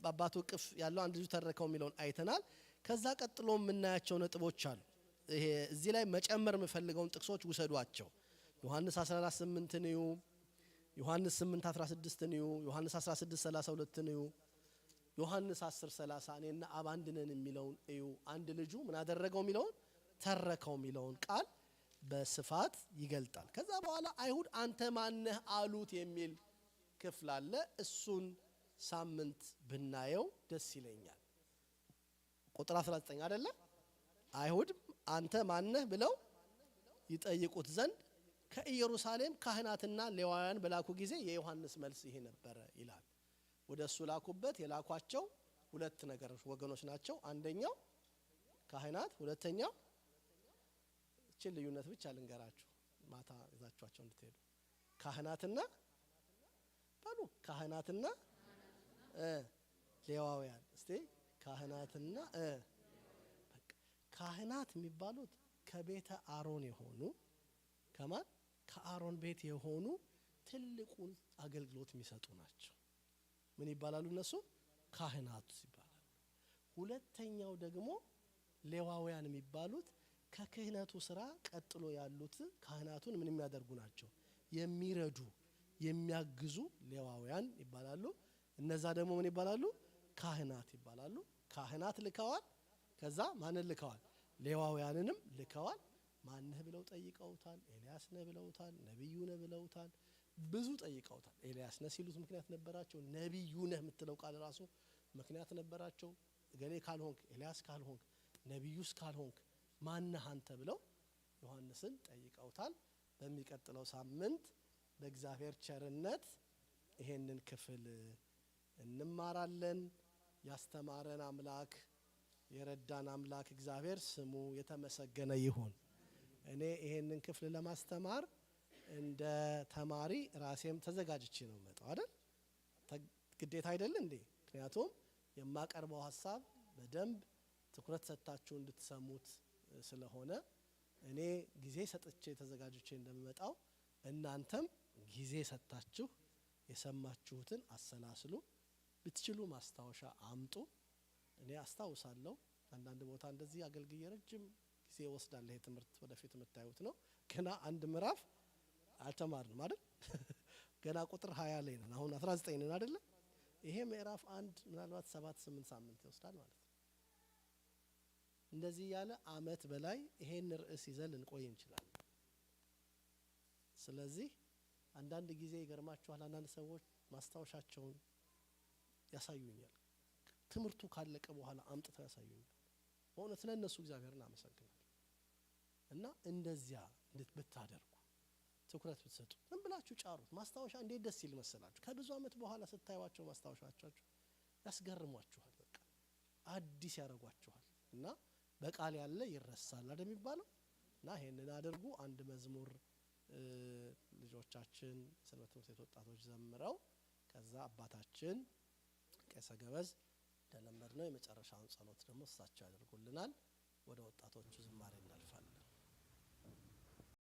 በአባቱ ቅፍ ያለው አንድ ልጅ ተረከው የሚለውን አይተናል ከዛ ቀጥሎ የምናያቸው ነጥቦች አሉ ይሄ እዚህ ላይ መጨመር የምፈልገውን ጥቅሶች ውሰዷቸው ዮሐንስ 14:8 ነው ዮሐንስ 8:16 ነው ዮሐንስ 16:32 ነው ዮሐንስ 10:30 እኔና አብ አንድ ነን የሚለውን እዩ አንድ ልጁ ምን አደረገው የሚለውን ተረከው የሚለውን ቃል በስፋት ይገልጣል ከዛ በኋላ አይሁድ አንተ ማነህ አሉት የሚል ክፍል አለ እሱን ሳምንት ብናየው ደስ ይለኛል ቁጥር 19 አይደለ አይሁድ አንተ ማነህ ብለው ይጠይቁት ዘንድ ከኢየሩሳሌም ካህናትና ሌዋውያን በላኩ ጊዜ የዮሐንስ መልስ ይሄ ነበር ይላል ወደሱ ላኩበት የላኳቸው ሁለት ነገሮች ወገኖች ናቸው አንደኛው ካህናት ሁለተኛው እቺ ልዩነት ብቻ ልንገራችሁ ማታ ይዛችኋቸው እንድትሄዱ ካህናትና ባሉ ካህናትና ሌዋውያን እስቲ ካህናትና ካህናት የሚባሉት ከቤተ አሮን የሆኑ ከማን ከአሮን ቤት የሆኑ ትልቁን አገልግሎት የሚሰጡ ናቸው ምን ይባላሉ እነሱ ካህናት ይባላሉ ሁለተኛው ደግሞ ሌዋውያን የሚባሉት ከክህነቱ ስራ ቀጥሎ ያሉት ካህናቱን ምን የሚያደርጉ ናቸው የሚረዱ የሚያግዙ ሌዋውያን ይባላሉ እነዛ ደግሞ ምን ይባላሉ ካህናት ይባላሉ ካህናት ልከዋል ከዛ ማንን ልከዋል ሌዋውያንንም ልከዋል ማንህ ብለው ጠይቀውታል ኤልያስ ነህ ብለውታል ነብዩ ነህ ብለውታል ብዙ ጠይቀውታል ኤልያስ ነህ ሲሉት ምክንያት ነበራቸው ነብዩ ነህ የምትለው ቃል ራሱ ምክንያት ነበራቸው ገሌ ካልሆንክ ኤልያስ ካልሆንክ ነብዩስ ካልሆንክ ማንህ አንተ ብለው ዮሐንስን ጠይቀውታል በሚቀጥለው ሳምንት በእግዚአብሔር ቸርነት ይሄንን ክፍል እንማራለን ያስተማረን አምላክ የረዳን አምላክ እግዚአብሔር ስሙ የተመሰገነ ይሁን እኔ ይሄንን ክፍል ለማስተማር እንደ ተማሪ ራሴም ተዘጋጅቼ ነው መጣው አይደል ግዴታ አይደል እንዴ ምክንያቱም የማቀርበው ሐሳብ በደንብ ትኩረት ሰጣችሁ እንድትሰሙት ስለሆነ እኔ ጊዜ ሰጥቼ ተዘጋጅቼ እንደምመጣው እናንተም ጊዜ ሰጣችሁ የሰማችሁትን አሰላስሉ ብትችሉ ማስታወሻ አምጡ እኔ አስታውሳለሁ አንዳንድ ቦታ እንደዚህ አገልግዬ ረጅም ጊዜ ወስዳለ ይሄ ትምህርት ወደፊት የምታዩት ነው ገና አንድ ምዕራፍ አልተማርንም አይደል ገና ቁጥር 20 ላይ ነን አሁን 19 ነን አይደል ይሄ ምዕራፍ 1 ምናልባት 7-8 ሳምንት ይወስዳል ማለት ነው እንደዚህ ያለ አመት በላይ ይሄን ርዕስ ይዘን ልንቆይ እንችላለን ስለዚህ አንዳንድ ጊዜ ይገርማችኋል አንዳንድ ሰዎች ማስታወሻቸውን ያሳዩኛል ትምህርቱ ካለቀ በኋላ አምጥተው ያሳዩኛል በእውነት ለነሱ እግዚአብሔርን አመሰግናለሁ እና እንደዚያ እንድትበታደርጉ ትኩረት ብትሰጡ ምን ብላችሁ ጫሩት ማስታወሻ እንዴት ደስ ይል መሰላችሁ ከብዙ አመት በኋላ ስታዩዋቸው ማስታወሻቸው ያስገርሟችኋል በቃ አዲስ ያረጋችኋል እና በቃል ያለ ይረሳል አይደል የሚባለው እና ይሄንን አድርጉ አንድ መዝሙር ልጆቻችን ሰንበት ትምህርት ቤት ወጣቶች ዘምረው ከዛ አባታችን ቄሰ ገበዝ እንደለመድነው የመጨረሻውን ጸሎት ደግሞ እሳቸው ያደርጉልናል ወደ ወጣቶቹ ዝማሬ እናልፋለን